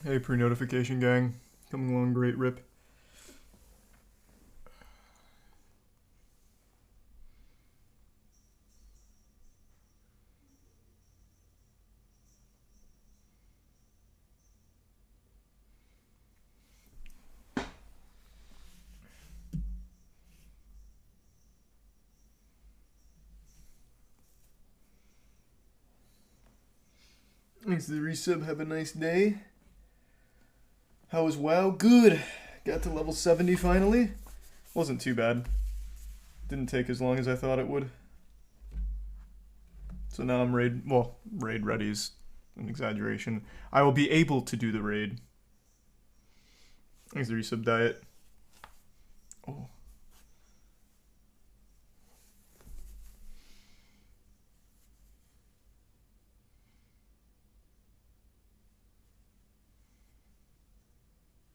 Hey, pre-notification gang. Coming along great, Rip. Thanks to the resub. Have a nice day. How was WoW? Good. Got to level 70 finally. Wasn't too bad. Didn't take as long as I thought it would. So now I'm raid. Well, raid ready is an exaggeration. I will be able to do the raid. Thanks to the resub diet. Oh.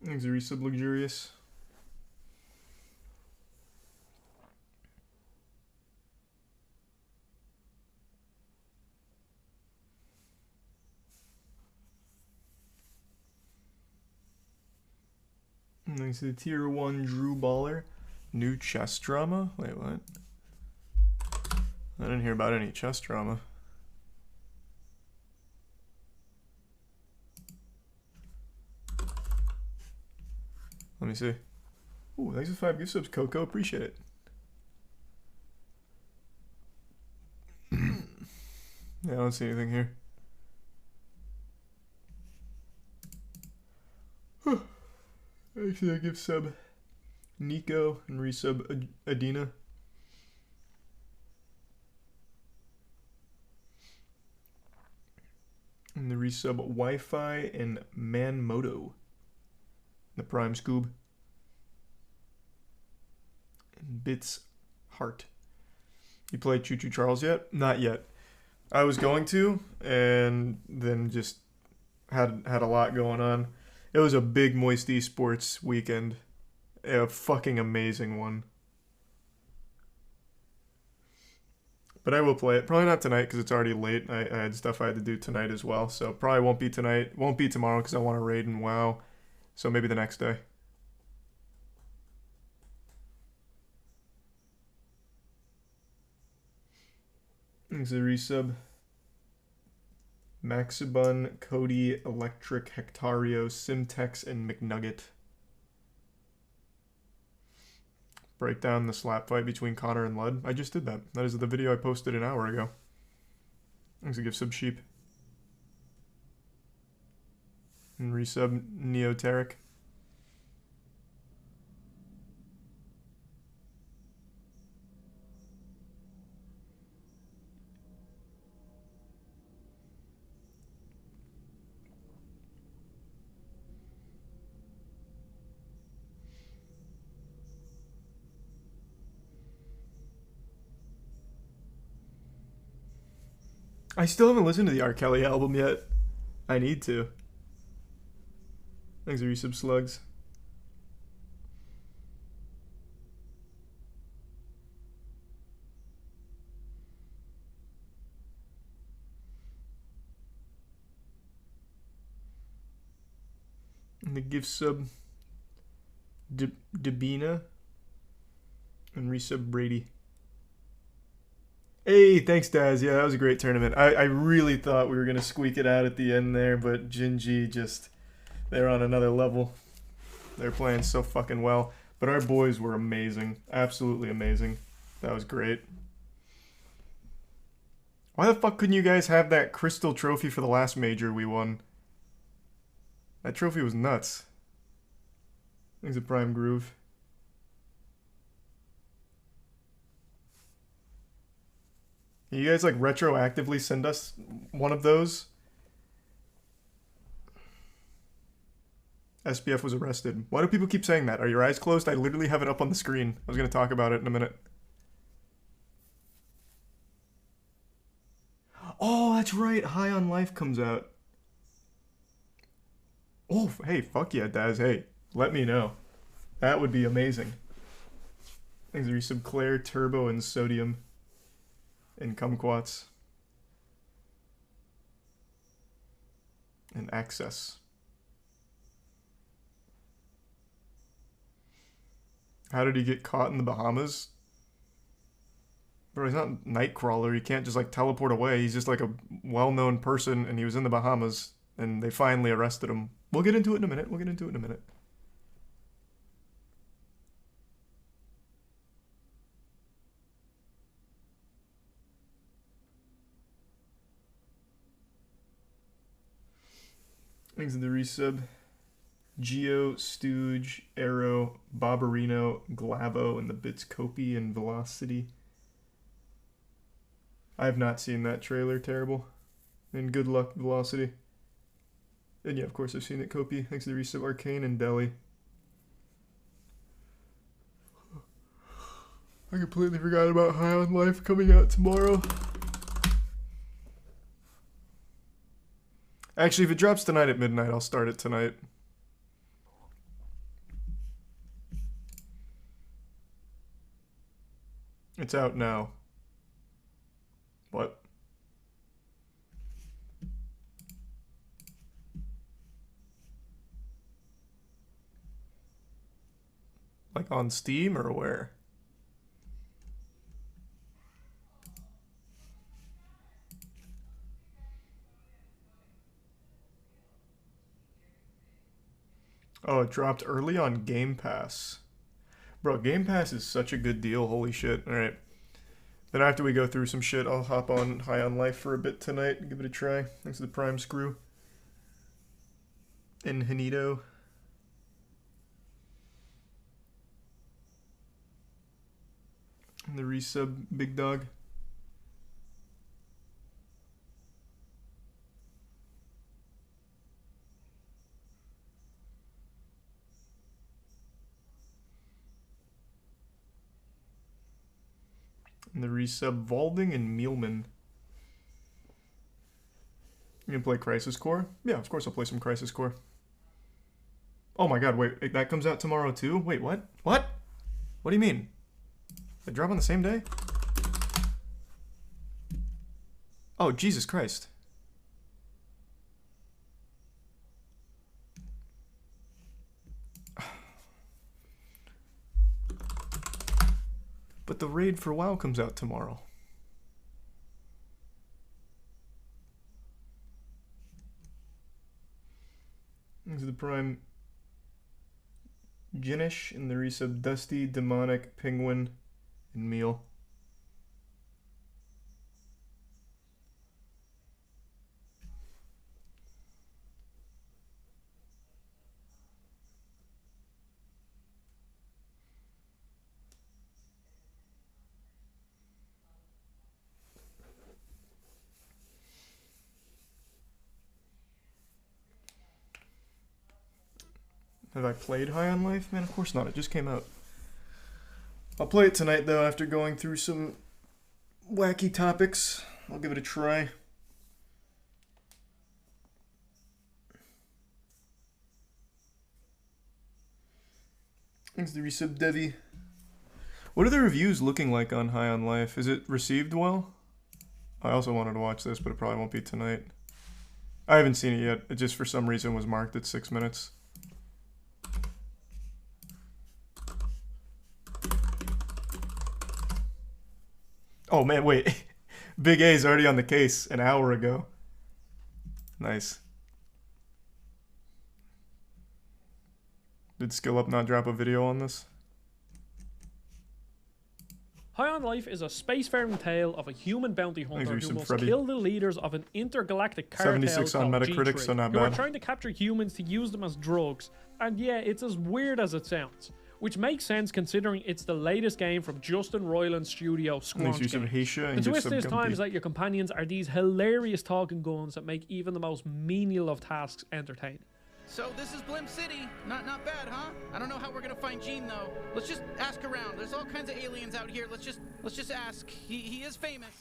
Thanks to the resub luxurious. Thanks to the tier 1 Drew Baller. New chess drama? Wait, what? I didn't hear about any chess drama. Let me see. Ooh, thanks for 5 gift subs, Coco. Appreciate it. Yeah, I don't see anything here. Actually, I give sub Nico and resub Adina. And the resub Wi-Fi and Manmoto. The Prime Scoob. And Bits Heart. You played Choo Choo Charles yet? Not yet. I was going to, and then just had a lot going on. It was a big Moist Esports weekend. A fucking amazing one. But I will play it. Probably not tonight because it's already late. I had stuff I had to do tonight as well. So probably won't be tonight. Won't be tomorrow because I want to raid and WoW. So maybe the next day. Thanks a resub. Maxibun, Cody, Electric, Hectario, Simtex, and McNugget. Break down the slap fight between Connor and Lud. I just did that. That is the video I posted an hour ago. Thanks a gift sub sheep. And resub Neoteric. I still haven't listened to the R. Kelly album yet. I need to. Thanks for resub slugs. And the gift sub Debina and resub Brady. Hey, thanks, Daz. Yeah, that was a great tournament. I really thought we were going to squeak it out at the end there, but Jinji just, they're on another level. They're playing so fucking well. But our boys were amazing. Absolutely amazing. That was great. Why the fuck couldn't you guys have that crystal trophy for the last major we won? That trophy was nuts. Thanks a Prime Groove. Can you guys like retroactively send us one of those? SPF was arrested. Why do people keep saying that? Are your eyes closed? I literally have it up on the screen. I was going to talk about it in a minute. Oh, that's right. High on Life comes out. Oh, hey, fuck yeah, Daz. Hey, let me know. That would be amazing. Thanks for resub Claire, Turbo, and Sodium. And Kumquats. And Access. How did he get caught in the Bahamas? Bro, he's not Nightcrawler. He can't just like teleport away. He's just like a well-known person, and he was in the Bahamas, and they finally arrested him. We'll get into it in a minute. We'll get into it in a minute. Thanks to the resub. Geo, Stooge, Arrow, Barbarino, Glavo, and the bits Copy and Velocity. I have not seen that trailer. Terrible. And good luck, Velocity. And yeah, of course I've seen it, Copy. Thanks to the resub. Arcane and Deli. I completely forgot about High on Life coming out tomorrow. Actually, if it drops tonight at midnight, I'll start it tonight. It's out now. What? Like on Steam or where? Oh, it dropped early on Game Pass. Bro, Game Pass is such a good deal. Holy shit. Alright. Then after we go through some shit, I'll hop on High on Life for a bit tonight and give it a try. Thanks to the Prime Screw. And Hanito. And the resub, Big Dog. And the resub, Valding and Mealman. You gonna play Crisis Core? Yeah, of course I'll play some Crisis Core. Oh my god, wait, that comes out tomorrow too? Wait, what? What? What do you mean? They drop on the same day? Oh, Jesus Christ. But the raid for WoW comes out tomorrow. This is the Prime Ginish and the resub Dusty, Demonic, Penguin, and Meal. Have I played High on Life? Man, of course not. It just came out. I'll play it tonight, though, after going through some wacky topics. I'll give it a try. Thanks to the resub, Devi. What are the reviews looking like on High on Life? Is it received well? I also wanted to watch this, but it probably won't be tonight. I haven't seen it yet. It just, for some reason, was marked at 6 minutes. Oh man, wait. Big A's already on the case an hour ago. Nice. Did Skill Up not drop a video on this? High on Life is a spacefaring tale of a human bounty hunter who must kill the leaders of an intergalactic cartel 76 on called Metacritic, G3, so not who are bad. trying to capture humans to use them as drugs. And yeah, it's as weird as it sounds. Which makes sense considering it's the latest game from Justin Roiland's studio, Squanch Games. The twist this time is that your companions are these hilarious talking guns that make even the most menial of tasks entertaining. So this is Blim City. Not bad, huh? I don't know how we're gonna find Gene though. Let's just ask around. There's all kinds of aliens out here. Let's just ask. He is famous.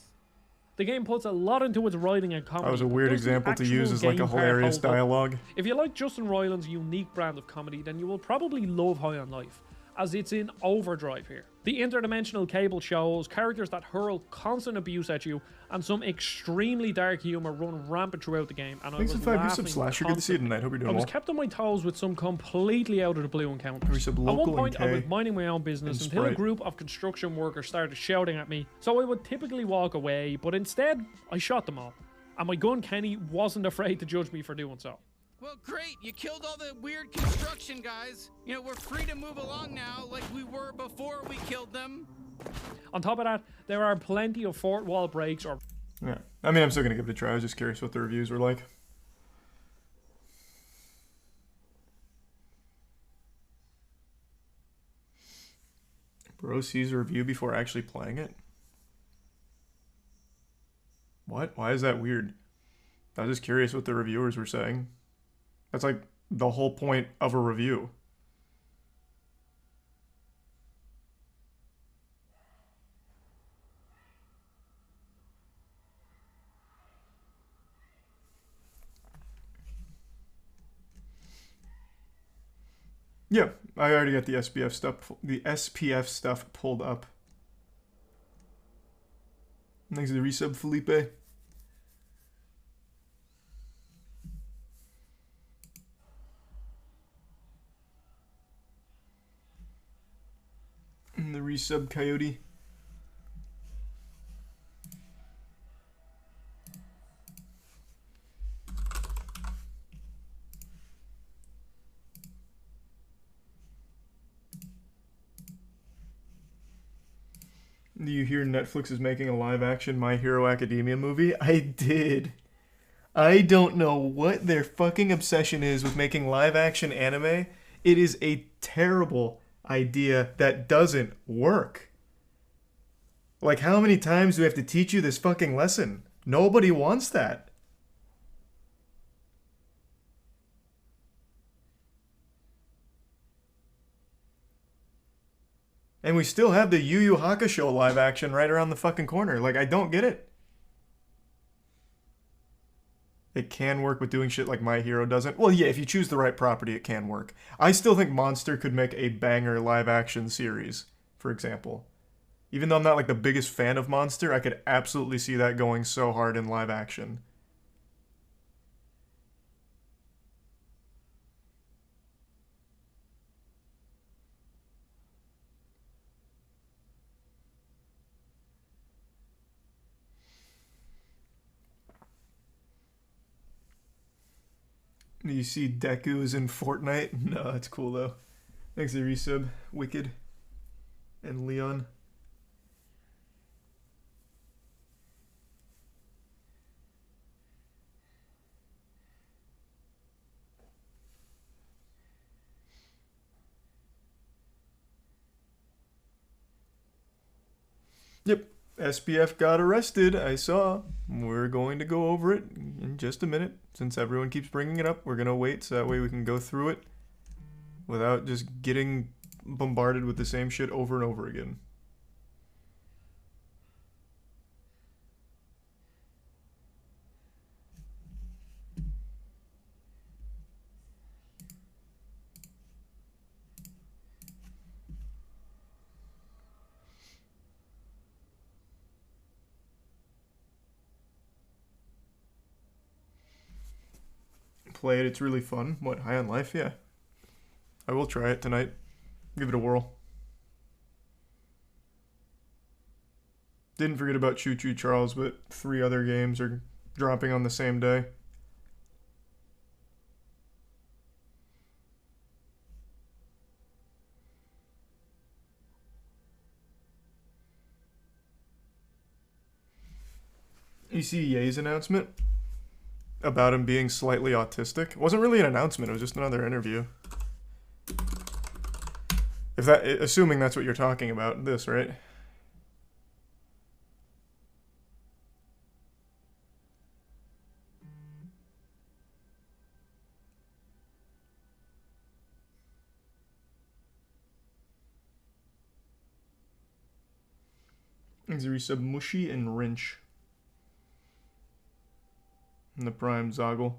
The game puts a lot into its writing and comedy. That was a weird example to use as like a hilarious dialogue. If you like Justin Roiland's unique brand of comedy, then you will probably love High on Life, as it's in overdrive here. The interdimensional cable shows characters that hurl constant abuse at you, and some extremely dark humor run rampant throughout the game. And Thanks for 5 resub Slash. You're good to see you tonight. Hope you're doing well. I was kept on my toes with some completely out of the blue encounters. At one point, I was minding my own business until a group of construction workers started shouting at me, so I would typically walk away, but instead, I shot them all. And my gun Kenny wasn't afraid to judge me for doing so. Well, great. You killed all the weird construction guys. You know, we're free to move along now like we were before we killed them. On top of that, there are plenty of fort wall breaks or... Yeah. I mean, I'm still going to give it a try. I was just curious what the reviews were like. Bro sees a review before actually playing it? What? Why is that weird? I was just curious what the reviewers were saying. That's like the whole point of a review. Yeah, I already got the SPF stuff pulled up. Thanks to the resub, Felipe. And the resub, Coyote. Do you hear Netflix is making a live-action My Hero Academia movie? I did. I don't know what their fucking obsession is with making live-action anime. It is a terrible idea that doesn't work. Like, how many times do we have to teach you this fucking lesson? Nobody wants that. And we still have the Yu Yu Hakusho live action right around the fucking corner. Like, I don't get it. It can work, but doing shit like My Hero doesn't. Well, yeah, if you choose the right property, it can work. I still think Monster could make a banger live action series, for example. Even though I'm not like the biggest fan of Monster, I could absolutely see that going so hard in live action. You see Deku's in Fortnite? No, that's cool though. Thanks to resub, Wicked, and Leon. Yep, SPF got arrested, I saw. We're going to go over it in just a minute. Since everyone keeps bringing it up, we're going to wait so that way we can go through it without just getting bombarded with the same shit over and over again. Play it, it's really fun. What, High on Life? Yeah. I will try it tonight. Give it a whirl. Didn't forget about Choo Choo Charles, but 3 other games are dropping on the same day. You see Ye's announcement about him being slightly autistic? It wasn't really an announcement, it was just another interview. If that, assuming that's what you're talking about, this, right? Resub Mushy and Wrench. And the Prime Zoggle.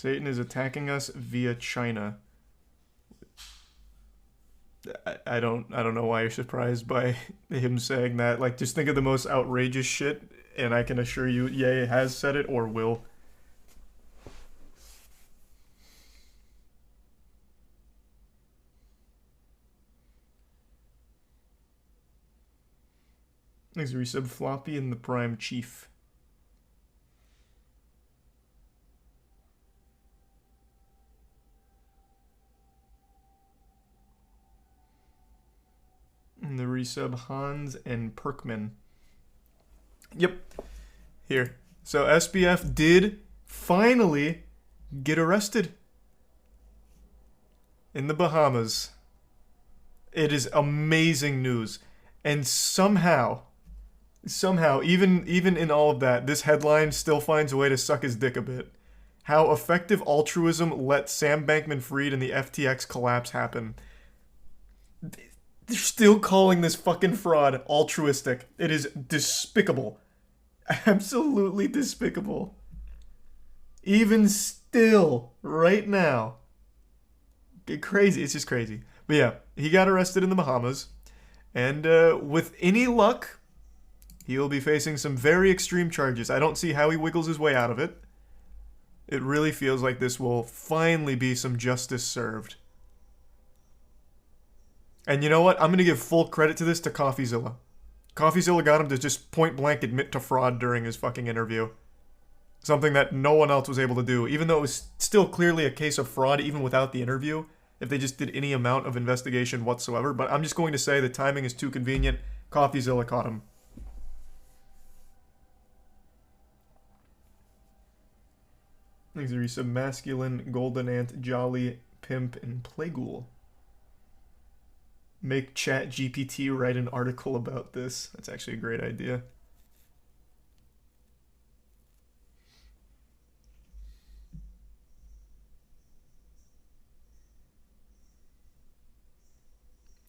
Satan is attacking us via China. I don't know why you're surprised by him saying that. Like, just think of the most outrageous shit, and I can assure you, Ye has said it or will. Thanks for resub Floppy and the Prime Chief. And the resub Hans and Perkman. Yep. Here. So SBF did finally get arrested in the Bahamas. It is amazing news. And somehow, even in all of that, this headline still finds a way to suck his dick a bit. How effective altruism let Sam Bankman-Fried and the FTX collapse happen. They're still calling this fucking fraud altruistic. It is despicable. Absolutely despicable. Even still, right now. Crazy. It's just crazy. But yeah, he got arrested in the Bahamas. And with any luck, he will be facing some very extreme charges. I don't see how he wiggles his way out of it. It really feels like this will finally be some justice served. And you know what? I'm going to give full credit to this to CoffeeZilla. CoffeeZilla got him to just point blank admit to fraud during his fucking interview. Something that no one else was able to do. Even though it was still clearly a case of fraud even without the interview. If they just did any amount of investigation whatsoever. But I'm just going to say the timing is too convenient. CoffeeZilla caught him. Thanks to resub Masculine, Golden Ant, Jolly, Pimp, and Playghoul. Make ChatGPT write an article about this. That's actually a great idea.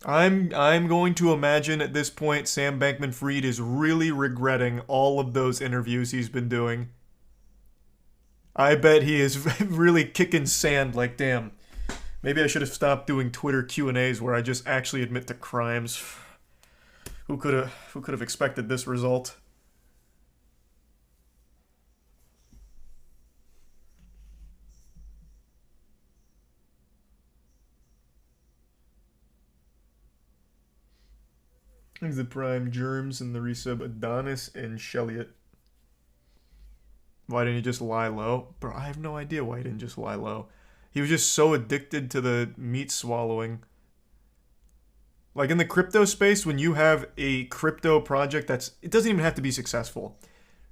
I'm going to imagine at this point Sam Bankman-Fried is really regretting all of those interviews he's been doing. I bet he is really kicking sand like, damn. Maybe I should have stopped doing Twitter Q&As where I just actually admit to crimes. Who could have expected this result? Here's the Prime Germs and the resub Adonis and Shelliot. Why didn't he just lie low? Bro, I have no idea why he didn't just lie low. He was just so addicted to the meat swallowing. Like in the crypto space, when you have a crypto project it doesn't even have to be successful.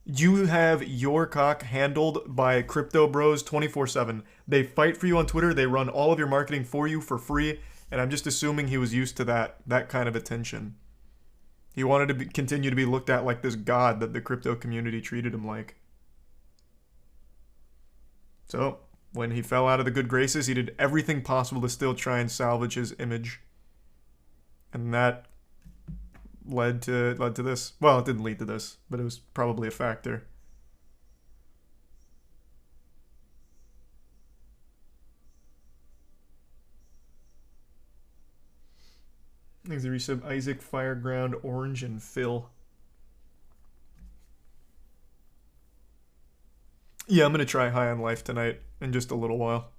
You have your cock handled by crypto bros 24/7. They fight for you on Twitter. They run all of your marketing for you for free. And I'm just assuming he was used to that kind of attention. He wanted to continue to be looked at like this god that the crypto community treated him like. So, when he fell out of the good graces, he did everything possible to still try and salvage his image. And that led to this. Well, it didn't lead to this, but it was probably a factor. Thanks to resub Isaac, Fireground, Orange, and Phil. Yeah, I'm going to try High on Life tonight in just a little while.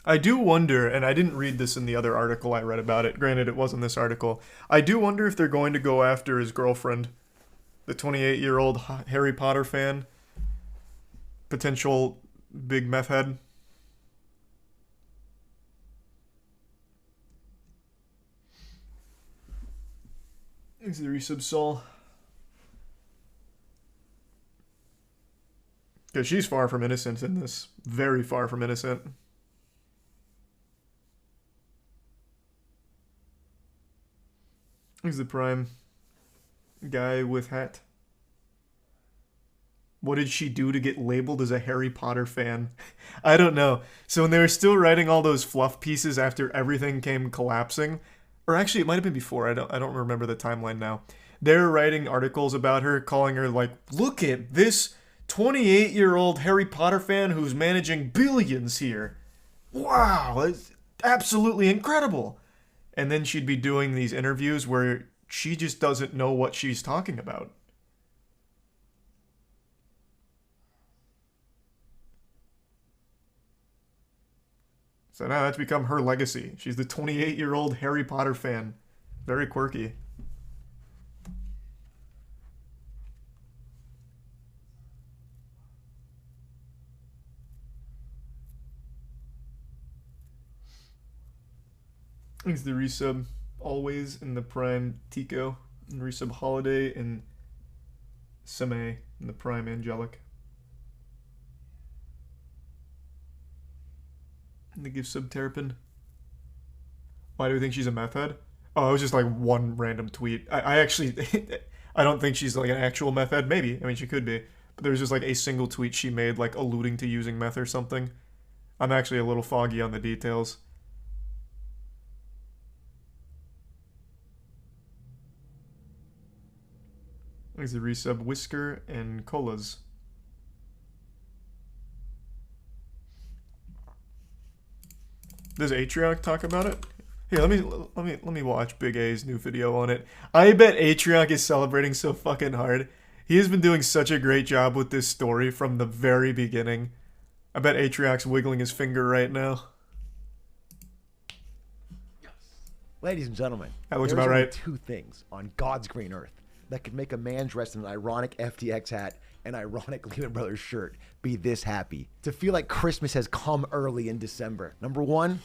I do wonder, and I didn't read this in the other article I read about it. Granted, it wasn't this article. I do wonder if they're going to go after his girlfriend, the 28-year-old Harry Potter fan. Potential big meth head. Thanks to the resub, Saul. Because she's far from innocent in this. Very far from innocent. He's the Prime guy with hat. What did she do to get labeled as a Harry Potter fan? I don't know. So when they were still writing all those fluff pieces after everything came collapsing, or actually it might have been before. I don't remember the timeline now. They're writing articles about her, calling her like, look at this 28-year-old Harry Potter fan who's managing billions here. Wow, it's absolutely incredible. And then she'd be doing these interviews where she just doesn't know what she's talking about. So now that's become her legacy. She's the 28-year-old Harry Potter fan. Very quirky. Thanks the resub. Always in the Prime Tico. And resub Holiday and Seme in the Prime Angelic. And the gift sub Terrapin. Why do we think she's a meth head? Oh, it was just like one random tweet. I actually, I don't think she's like an actual meth head. Maybe. I mean, she could be. But there was just like a single tweet she made like alluding to using meth or something. I'm actually a little foggy on the details. There's the resub Whisker and Colas. Does Atrioc talk about it? Here, let me watch Big A's new video on it. I bet Atrioc is celebrating so fucking hard. He has been doing such a great job with this story from the very beginning. I bet Atrioc's wiggling his finger right now. Ladies and gentlemen, that looks about right. Two things on God's green earth that could make a man dressed in an ironic FTX hat and ironic Lehman Brothers shirt be this happy. To feel like Christmas has come early in December. Number one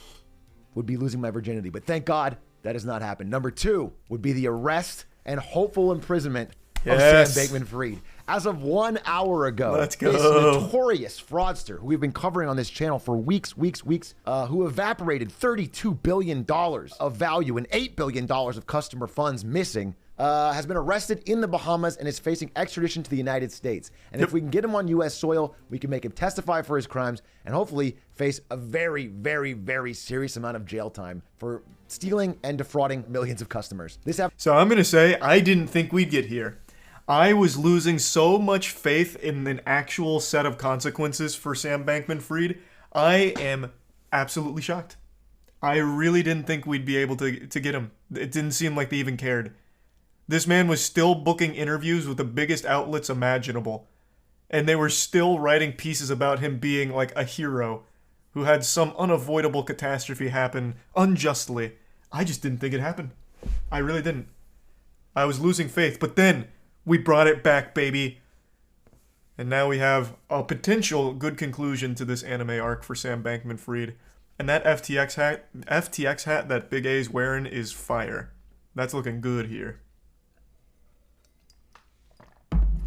would be losing my virginity, but thank God that has not happened. Number two would be the arrest and hopeful imprisonment of Sam Bankman-Fried. As of 1 hour ago, let's go. This notorious fraudster who we've been covering on this channel for weeks, who evaporated $32 billion of value and $8 billion of customer funds missing, has been arrested in the Bahamas and is facing extradition to the United States. And if we can get him on U.S. soil, we can make him testify for his crimes and hopefully face a very, very, very serious amount of jail time for stealing and defrauding millions of customers. So I'm going to say I didn't think we'd get here. I was losing so much faith in an actual set of consequences for Sam Bankman-Fried. I am absolutely shocked. I really didn't think we'd be able to get him. It didn't seem like they even cared. This man was still booking interviews with the biggest outlets imaginable. And they were still writing pieces about him being like a hero who had some unavoidable catastrophe happen unjustly. I just didn't think it happened. I really didn't. I was losing faith. But then we brought it back, baby. And now we have a potential good conclusion to this anime arc for Sam Bankman-Fried. And that FTX hat that Big A's wearing is fire. That's looking good here.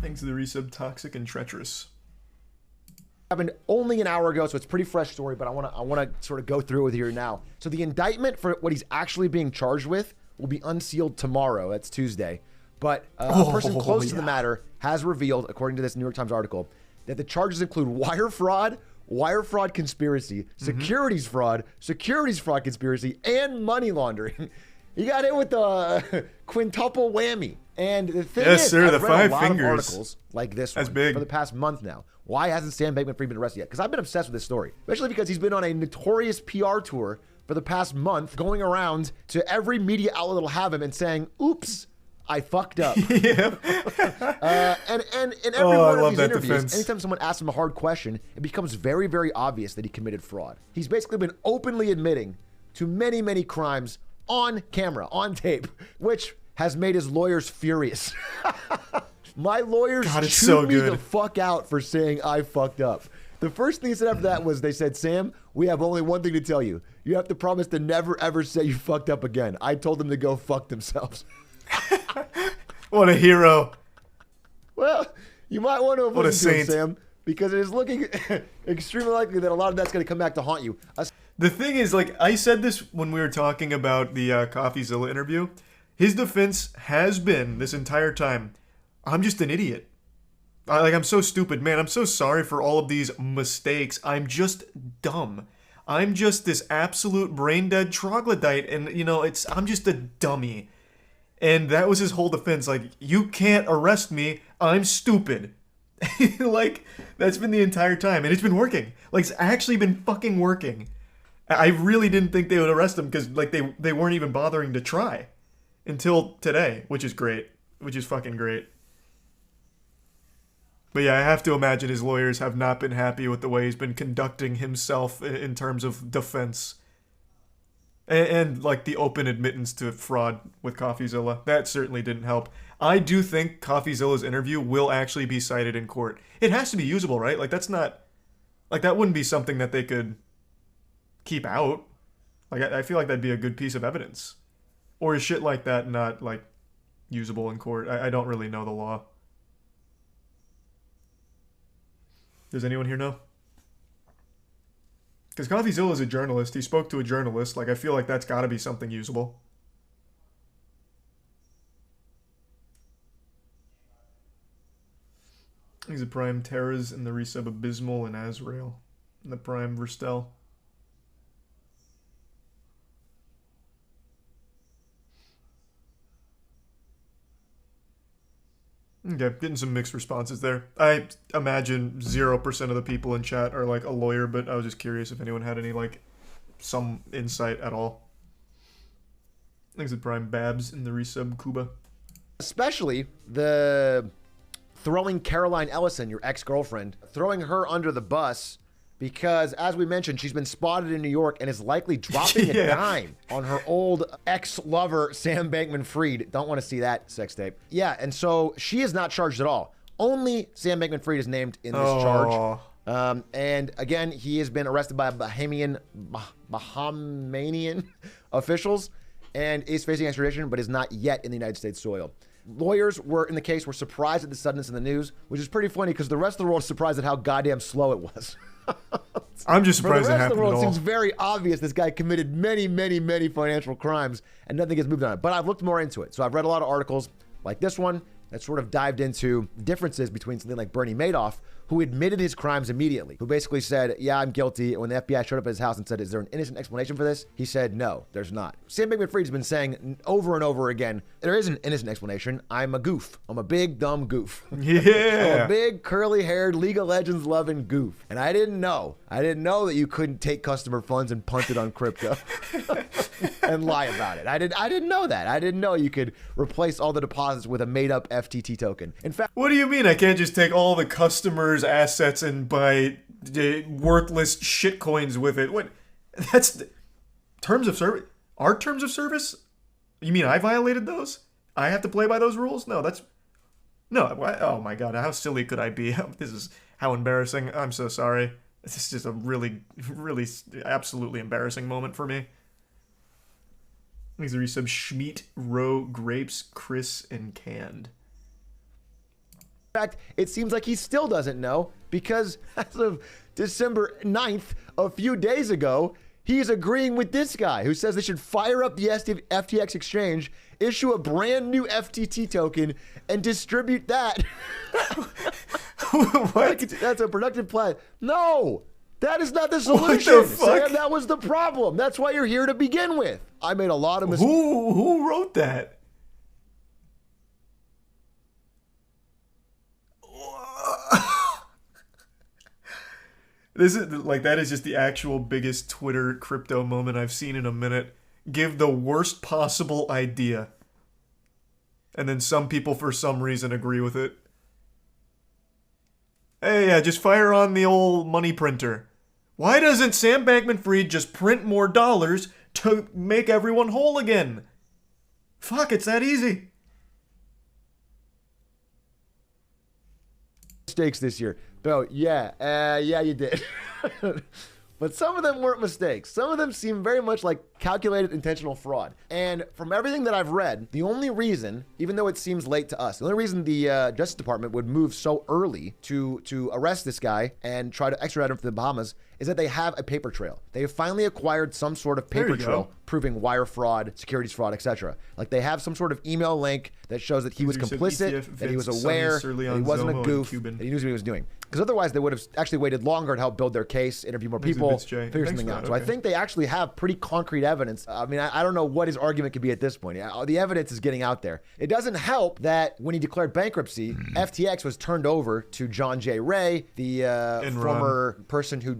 Thanks to the resub Toxic and Treacherous. Happened only an hour ago, so it's a pretty fresh story, but I want to sort of go through it with you here now. So the indictment for what he's actually being charged with will be unsealed tomorrow. That's Tuesday. But a person close to the matter has revealed, according to this New York Times article, that the charges include wire fraud conspiracy, securities fraud conspiracy, and money laundering. He got in with the quintuple whammy. And the thing is, sir, I've the read 5 fingers. articles like this one for the past month now. Why hasn't Sam Bankman-Fried been arrested yet? Because I've been obsessed with this story, especially because he's been on a notorious PR tour for the past month, going around to every media outlet that'll have him and saying, oops, I fucked up. And in every one of these interviews, anytime someone asks him a hard question, it becomes very, very obvious that he committed fraud. He's basically been openly admitting to many, many crimes on camera, on tape, which has made his lawyers furious. My lawyers chewed me the fuck out for saying I fucked up. The first thing he said after that was, they said, Sam, we have only one thing to tell you. You have to promise to never, ever say you fucked up again. I told them to go fuck themselves. What a hero. Well, you might want to listen to him, Sam, because it is looking extremely likely that a lot of that's going to come back to haunt you. The thing is, like, I said this when we were talking about the CoffeeZilla interview. His defense has been, this entire time, I'm just an idiot. I'm so stupid, man. I'm so sorry for all of these mistakes. I'm just dumb. I'm just this absolute brain-dead troglodyte, and, you know, I'm just a dummy. And that was his whole defense, like, you can't arrest me, I'm stupid. Like, that's been the entire time, and it's been working. Like, it's actually been fucking working. I really didn't think they would arrest him, because, like, they weren't even bothering to try. Until today, which is great. Which is fucking great. But yeah, I have to imagine his lawyers have not been happy with the way he's been conducting himself in terms of defense. And like the open admittance to fraud with CoffeeZilla. That certainly didn't help. I do think CoffeeZilla's interview will actually be cited in court. It has to be usable, right? Like, that's not... Like, that wouldn't be something that they could keep out. Like, I feel like that'd be a good piece of evidence. Or is shit like that not, like, usable in court? I don't really know the law. Does anyone here know? Because CoffeeZilla is a journalist. He spoke to a journalist. Like, I feel like that's got to be something usable. He's a Prime Terras in the resub Abysmal and Azrael. And the Prime Verstel. Okay, getting some mixed responses there. I imagine 0% of the people in chat are, like, a lawyer, but I was just curious if anyone had any, like, some insight at all. Thanks to Prime Babs in the resub Cuba. Especially the throwing Caroline Ellison, your ex-girlfriend, throwing her under the bus because, as we mentioned, she's been spotted in New York and is likely dropping a dime on her old ex-lover, Sam Bankman-Fried. Don't want to see that sex tape. Yeah, and so she is not charged at all. Only Sam Bankman-Fried is named in this charge. And again, he has been arrested by Bahamian officials and is facing extradition, but is not yet in the United States soil. Lawyers in the case were surprised at the suddenness of the news, which is pretty funny because the rest of the world is surprised at how goddamn slow it was. I'm just surprised it happened at all. The rest of the world seems very obvious this guy committed many, many, many financial crimes and nothing gets moved on it. But I've looked more into it. So I've read a lot of articles like this one that sort of dived into differences between something like Bernie Madoff, who admitted his crimes immediately, who basically said, yeah, I'm guilty. And when the FBI showed up at his house and said, is there an innocent explanation for this? He said, no, there's not. Sam Bankman-Fried's been saying over and over again, there is an innocent explanation. I'm a goof. I'm a big, dumb goof. Yeah. I'm a big, curly-haired, League of Legends loving goof. And I didn't know. I didn't know that you couldn't take customer funds and punt it on crypto and lie about it. I didn't know that. I didn't know you could replace all the deposits with a made-up FTT token. In fact, what do you mean I can't just take all the customers' assets and buy worthless shitcoins with it? What? That's terms of service. Our terms of service? You mean I violated those? I have to play by those rules? No, that's... No, oh my god, how silly could I be? This is how embarrassing. I'm so sorry. This is just a really, really, absolutely embarrassing moment for me. These are resub Schmeat, Roe, Grapes, Chris, and Canned. In fact, it seems like he still doesn't know because as of December 9th, a few days ago, he's agreeing with this guy who says they should fire up the FTX exchange, issue a brand new FTT token, and distribute that. What? That's a productive plan. No, that is not the solution. What the fuck? Sam, that was the problem. That's why you're here to begin with. I made a lot of mistakes. Who wrote that? This is like, that is just the actual biggest Twitter crypto moment I've seen in a minute. Give the worst possible idea, and then some people for some reason agree with it. Hey, yeah, just fire on the old money printer. Why doesn't Sam Bankman-Fried just print more dollars to make everyone whole again? Fuck, it's that easy. Mistakes this year. Bro, yeah, you did. But some of them weren't mistakes. Some of them seem very much like calculated intentional fraud. And from everything that I've read, the only reason, even though it seems late to us, the only reason the Justice Department would move so early to arrest this guy and try to extradite him to the Bahamas is that they have a paper trail. They have finally acquired some sort of paper trail proving wire fraud, securities fraud, etc. Like they have some sort of email link that shows that he was complicit, that he was aware, that he wasn't a goof, that he knew what he was doing. Because otherwise they would have actually waited longer to help build their case, interview more people, figure something out. So I think they actually have pretty concrete evidence. I mean, I don't know what his argument could be at this point. The evidence is getting out there. It doesn't help that when he declared bankruptcy, FTX was turned over to John J. Ray, the former person who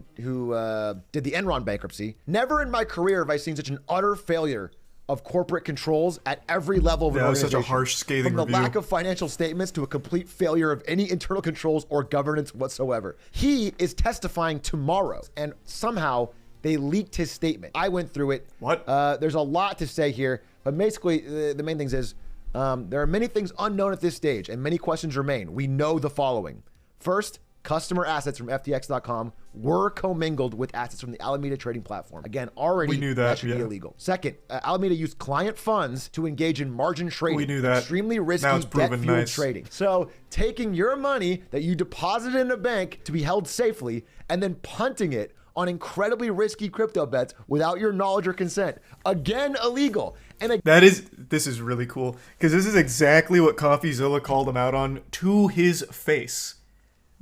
did the Enron bankruptcy. Never in my career have I seen such an utter failure of corporate controls at every level of an organization. Such a harsh, scathing review. From the lack of financial statements to a complete failure of any internal controls or governance whatsoever. He is testifying tomorrow, and somehow they leaked his statement. I went through it. What? There's a lot to say here, but basically the main things is there are many things unknown at this stage, and many questions remain. We know the following. First, customer assets from FTX.com were commingled with assets from the Alameda trading platform. Again, already we knew that should be illegal. Second, Alameda used client funds to engage in margin trading. We knew that. Extremely risky debt-fueled trading. So taking your money that you deposited in a bank to be held safely and then punting it on incredibly risky crypto bets without your knowledge or consent. Again, illegal. And this is really cool because this is exactly what CoffeeZilla called him out on to his face.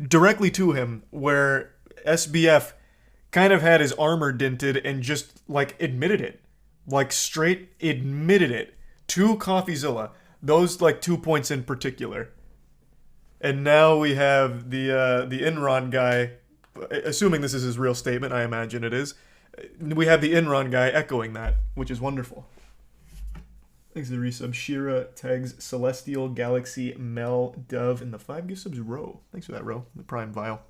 Directly to him, where SBF kind of had his armor dented and just like admitted it, like straight admitted it to CoffeeZilla. Those like 2 points in particular. And now we have the Enron guy, assuming this is his real statement, I imagine it is. We have the Enron guy echoing that, which is wonderful. Thanks to the resub. Shira tags Celestial Galaxy Mel Dove in the 5 gift subs. Ro. Thanks for that, Ro. The Prime Vial.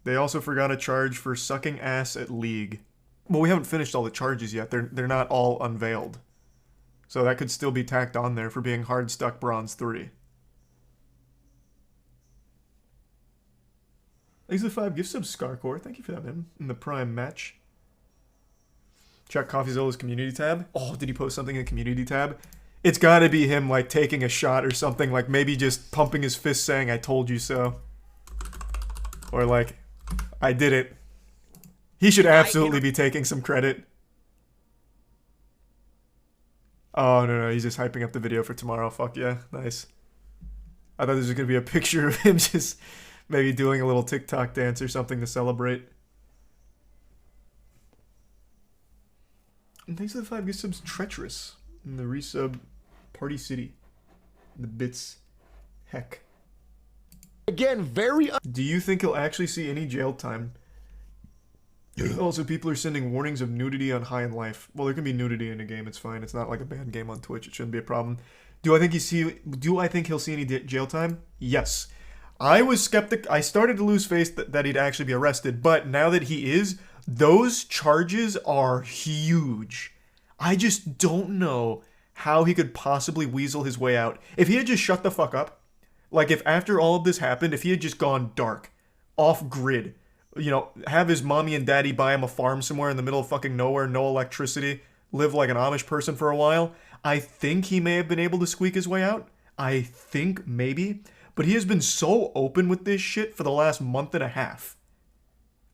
They also forgot a charge for sucking ass at League. Well, we haven't finished all the charges yet. They're not all unveiled. So that could still be tacked on there for being hard stuck Bronze 3. Thanks to the 5 gift subs, Scarcore. Thank you for that, man. In the Prime match. Check CoffeeZilla's community tab. Oh, did he post something in the community tab? It's got to be him, like, taking a shot or something. Like, maybe just pumping his fist saying, I told you so. Or, like, I did it. He should absolutely be taking some credit. Oh, no, he's just hyping up the video for tomorrow. Fuck yeah. Nice. I thought this was going to be a picture of him just maybe doing a little TikTok dance or something to celebrate. And thanks to the 5 gift subs, Treacherous. And the resub, Party City. The bits. Heck. Again, very... Do you think he'll actually see any jail time? Also, people are sending warnings of nudity on High in Life. Well, there can be nudity in a game, it's fine. It's not like a banned game on Twitch. It shouldn't be a problem. Do I think he'll see any jail time? Yes. I was skeptic. I started to lose faith that he'd actually be arrested, but now that he is... Those charges are huge. I just don't know how he could possibly weasel his way out. If he had just shut the fuck up, like if after all of this happened, if he had just gone dark, off grid, you know, have his mommy and daddy buy him a farm somewhere in the middle of fucking nowhere, no electricity, live like an Amish person for a while, I think he may have been able to squeak his way out. I think maybe. But he has been so open with this shit for the last month and a half.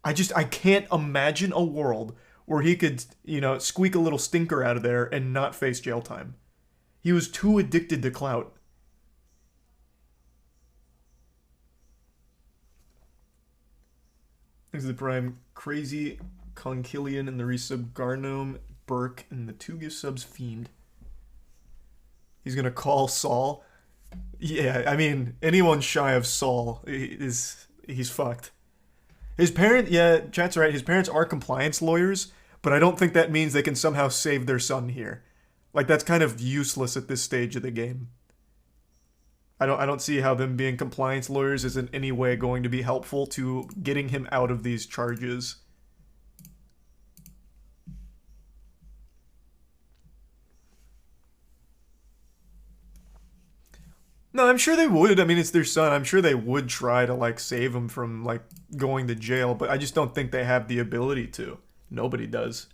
I can't imagine a world where he could, you know, squeak a little stinker out of there and not face jail time. He was too addicted to clout. Thanks to the Prime. Crazy Concilian and the resub, Garnome, Burke, and the 2 gift subs, Fiend. He's gonna call Saul. Yeah, I mean, anyone shy of Saul he's fucked. His parent, yeah, chat's right, his parents are compliance lawyers, but I don't think that means they can somehow save their son here. Like, that's kind of useless at this stage of the game. I don't see how them being compliance lawyers is in any way going to be helpful to getting him out of these charges. No, I'm sure they would. I mean, it's their son. I'm sure they would try to, like, save him from, like, going to jail, but I just don't think they have the ability to. Nobody does.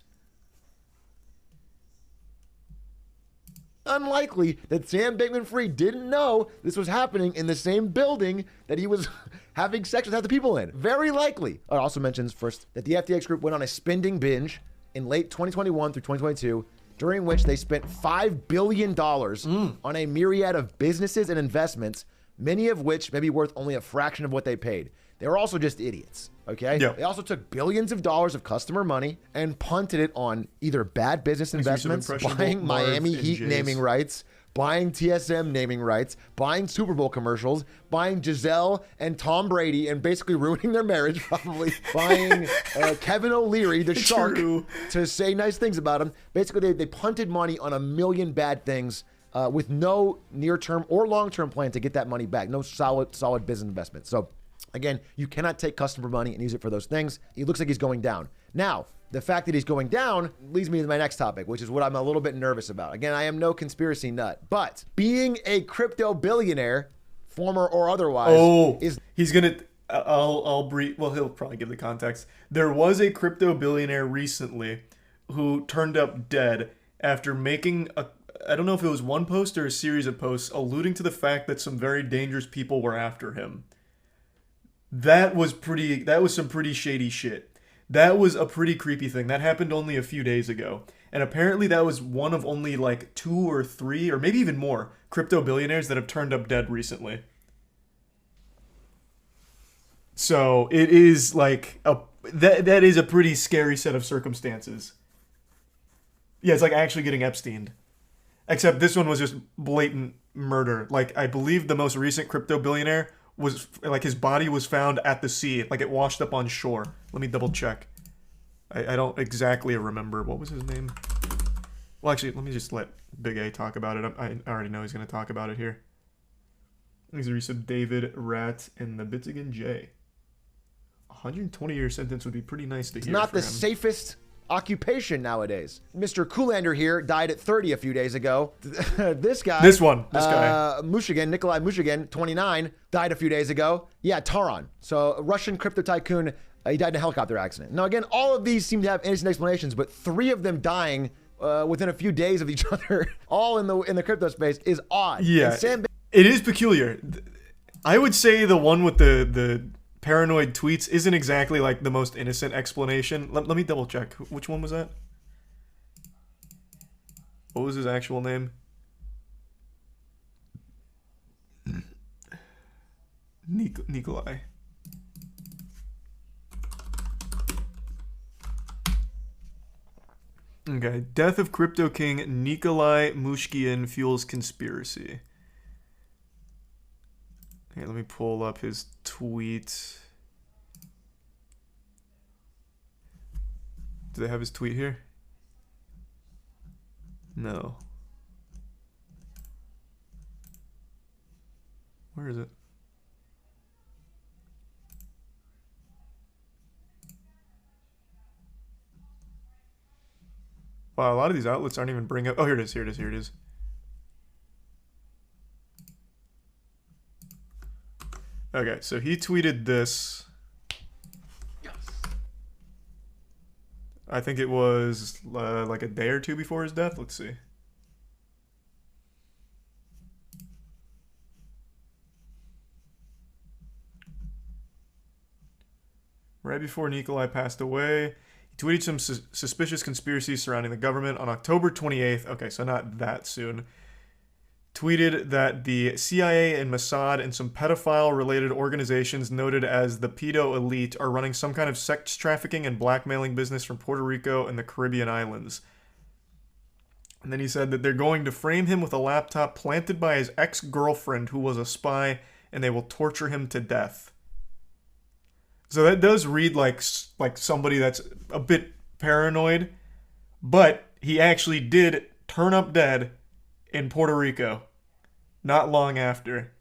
unlikely that Sam Bankman-Fried didn't know this was happening in the same building that he was having sex with half the people in. Very likely. It also mentions first that the FTX group went on a spending binge in late 2021 through 2022, during which they spent $5 billion on a myriad of businesses and investments, many of which may be worth only a fraction of what they paid. They were also just idiots, okay? Yeah. They also took billions of dollars of customer money and punted it on either bad business investments, buying Miami Heat naming rights, buying TSM naming rights, buying Super Bowl commercials, buying Giselle and Tom Brady and basically ruining their marriage, probably buying Kevin O'Leary, the shark, to say nice things about him. Basically, they punted money on a million bad things with no near-term or long-term plan to get that money back. No solid business investment. So again, you cannot take customer money and use it for those things. He looks like he's going down. Now, the fact that he's going down leads me to my next topic, which is what I'm a little bit nervous about. Again, I am no conspiracy nut, but being a crypto billionaire, former or otherwise, he's gonna. I'll brief. Well, he'll probably give the context. There was a crypto billionaire recently who turned up dead after making a. I don't know if it was one post or a series of posts alluding to the fact that some very dangerous people were after him. That was some pretty shady shit. That was a pretty creepy thing. That happened only a few days ago. And apparently that was one of only like 2 or 3 or maybe even more crypto billionaires that have turned up dead recently. So it is like that is a pretty scary set of circumstances. Yeah, it's like actually getting Epsteined. Except this one was just blatant murder. Like, I believe the most recent crypto billionaire was, like, his body was found at the sea. Like, it washed up on shore. Let me double check. I don't exactly remember. What was his name? Well, actually, let me just let Big A talk about it. I already know he's going to talk about it here. He's the recent David Rat and the Bitzigan J. 120-year sentence would be pretty nice to hear. It's not the safest occupation nowadays. Mr. Koolander here died at 30 a few days ago. This guy, Nikolai Mushigan, 29, died a few days ago. Yeah, Taran. So a Russian crypto tycoon, he died in a helicopter accident. Now again, all of these seem to have innocent explanations, but 3 of them dying within a few days of each other, all in the crypto space, is odd. Yeah, it is peculiar. I would say the one with the paranoid tweets isn't exactly like the most innocent explanation. Let me double check. Which one was that? What was his actual name? Nikolai. Okay. Death of Crypto King Nikolai Mushkian fuels conspiracy. Okay, let me pull up his tweet. Do they have his tweet here? No. Where is it? Wow, a lot of these outlets aren't even bringing up. Oh, here it is. Here it is. Here it is. Okay, so he tweeted this. Yes. I think it was like a day or 2 before his death. Let's see. Right before Nikolai passed away, he tweeted some suspicious conspiracies surrounding the government on October 28th. Okay, so not that soon. Tweeted that the CIA and Mossad and some pedophile-related organizations noted as the pedo elite are running some kind of sex trafficking and blackmailing business from Puerto Rico and the Caribbean islands. And then he said that they're going to frame him with a laptop planted by his ex-girlfriend who was a spy, and they will torture him to death. So that does read like somebody that's a bit paranoid, but he actually did turn up dead in Puerto Rico not long after.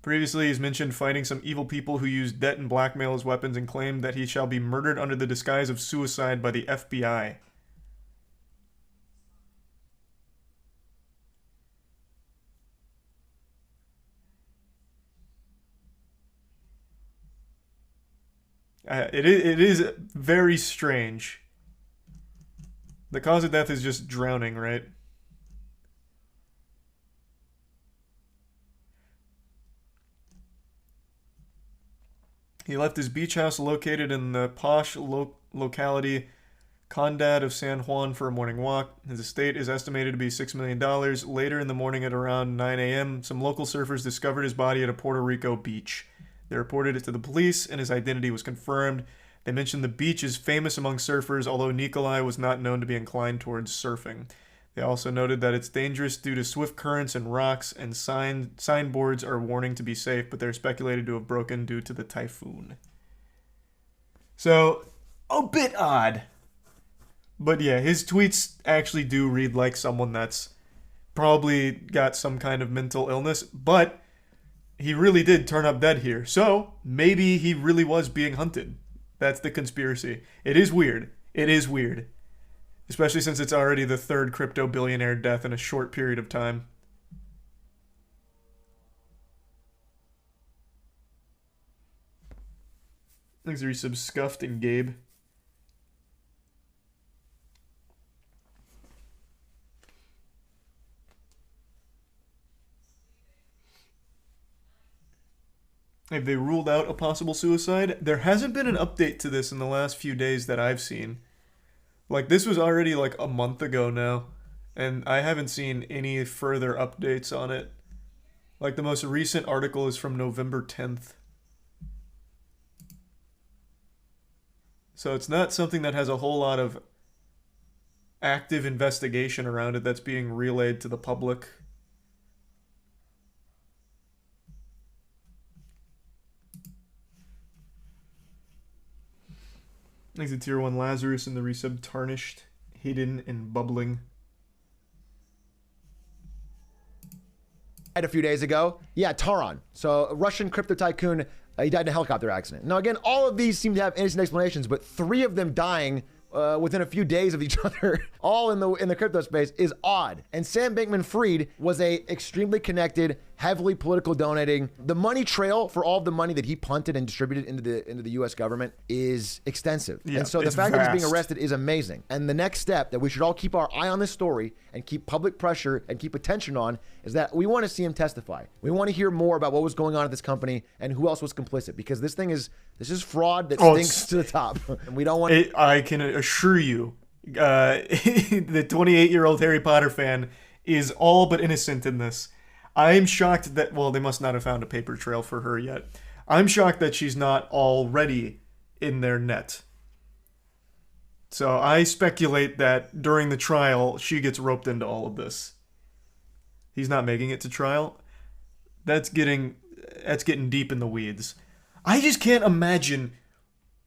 Previously, he's mentioned fighting some evil people who use debt and blackmail as weapons and claimed that he shall be murdered under the disguise of suicide by the FBI. It is very strange. The cause of death is just drowning, right? He left his beach house located in the posh locality Condad of San Juan for a morning walk. His estate is estimated to be $6 million. Later in the morning at around 9 a.m., some local surfers discovered his body at a Puerto Rico beach. They reported it to the police, and his identity was confirmed. They mentioned the beach is famous among surfers, although Nikolai was not known to be inclined towards surfing. They also noted that it's dangerous due to swift currents and rocks, and signboards are warning to be safe, but they're speculated to have broken due to the typhoon. So, a bit odd. But yeah, his tweets actually do read like someone that's probably got some kind of mental illness, but he really did turn up dead here. So, maybe he really was being hunted. That's the conspiracy. It is weird. It is weird. Especially since it's already the third crypto billionaire death in a short period of time. Thanks for resub Scuffed and Gabe. Have they ruled out a possible suicide? There hasn't been an update to this in the last few days that I've seen. Like, this was already like a month ago now, and I haven't seen any further updates on it. Like, the most recent article is from November 10th. So it's not something that has a whole lot of active investigation around it that's being relayed to the public. Thanks to Tier 1 Lazarus and the resub Tarnished, Hidden, and Bubbling. A few days ago, yeah, Taran. So a Russian crypto tycoon, he died in a helicopter accident. Now again, all of these seem to have innocent explanations, but 3 of them dying within a few days of each other, all in the crypto space, is odd. And Sam Bankman-Fried was a extremely connected, heavily political donating. The money trail for all of the money that he punted and distributed into the U.S. government is extensive. Yeah, and so the fact that he's being arrested is amazing. And the next step that we should all keep our eye on this story and keep public pressure and keep attention on is that we want to see him testify. We want to hear more about what was going on at this company and who else was complicit, because this is fraud that stinks to the top. And we don't want I can assure you, the 28-year-old Harry Potter fan is all but innocent in this. I'm shocked that, well, they must not have found a paper trail for her yet. I'm shocked that she's not already in their net. So I speculate that during the trial, she gets roped into all of this. He's not making it to trial. That's getting deep in the weeds. I just can't imagine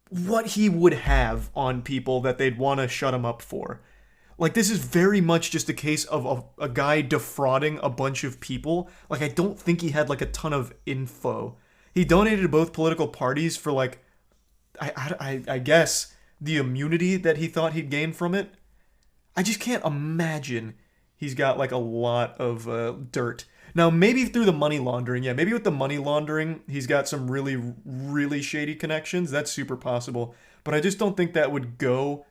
what he would have on people that they'd want to shut him up for. Like, this is very much just a case of a guy defrauding a bunch of people. Like, I don't think he had, like, a ton of info. He donated to both political parties for, like, I guess, the immunity that he thought he'd gain from it. I just can't imagine he's got, like, a lot of dirt. Now, maybe through the money laundering. Yeah, maybe with the money laundering, he's got some really, really shady connections. That's super possible. But I just don't think that would go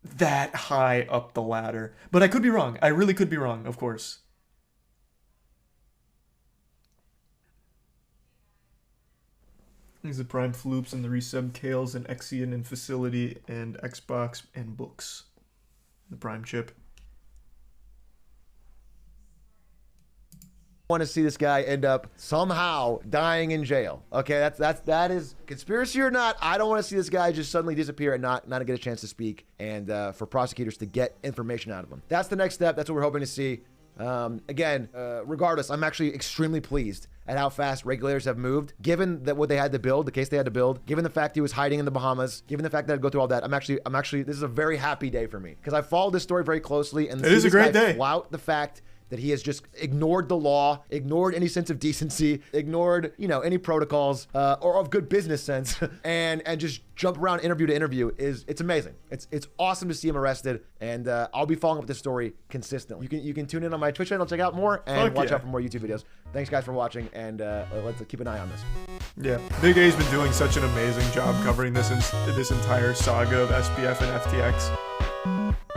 that high up the ladder. But I could be wrong. I really could be wrong, of course. These are Prime Floops and the resub Kales and Exian and Facility and Xbox and Books. The Prime chip. Want to see this guy end up somehow dying in jail. Okay, that is conspiracy or not. I don't want to see this guy just suddenly disappear and not get a chance to speak, and for prosecutors to get information out of him. That's the next step. That's what we're hoping to see. Again, regardless, I'm actually extremely pleased at how fast regulators have moved, given that what they had to build, the case they had to build, given the fact he was hiding in the Bahamas, given the fact that I'd go through all that. I'm actually, this is a very happy day for me, because I followed this story very closely, and it is a great day. Flout the fact that he has just ignored the law, ignored any sense of decency, ignored, any protocols or of good business sense, and just jump around interview to interview. It's amazing. It's awesome to see him arrested, and I'll be following up this story consistently. You can tune in on my Twitch channel, check out more, and watch out for more YouTube videos. Thanks guys for watching, and let's keep an eye on this. Yeah, Big A's been doing such an amazing job covering this entire saga of SBF and FTX.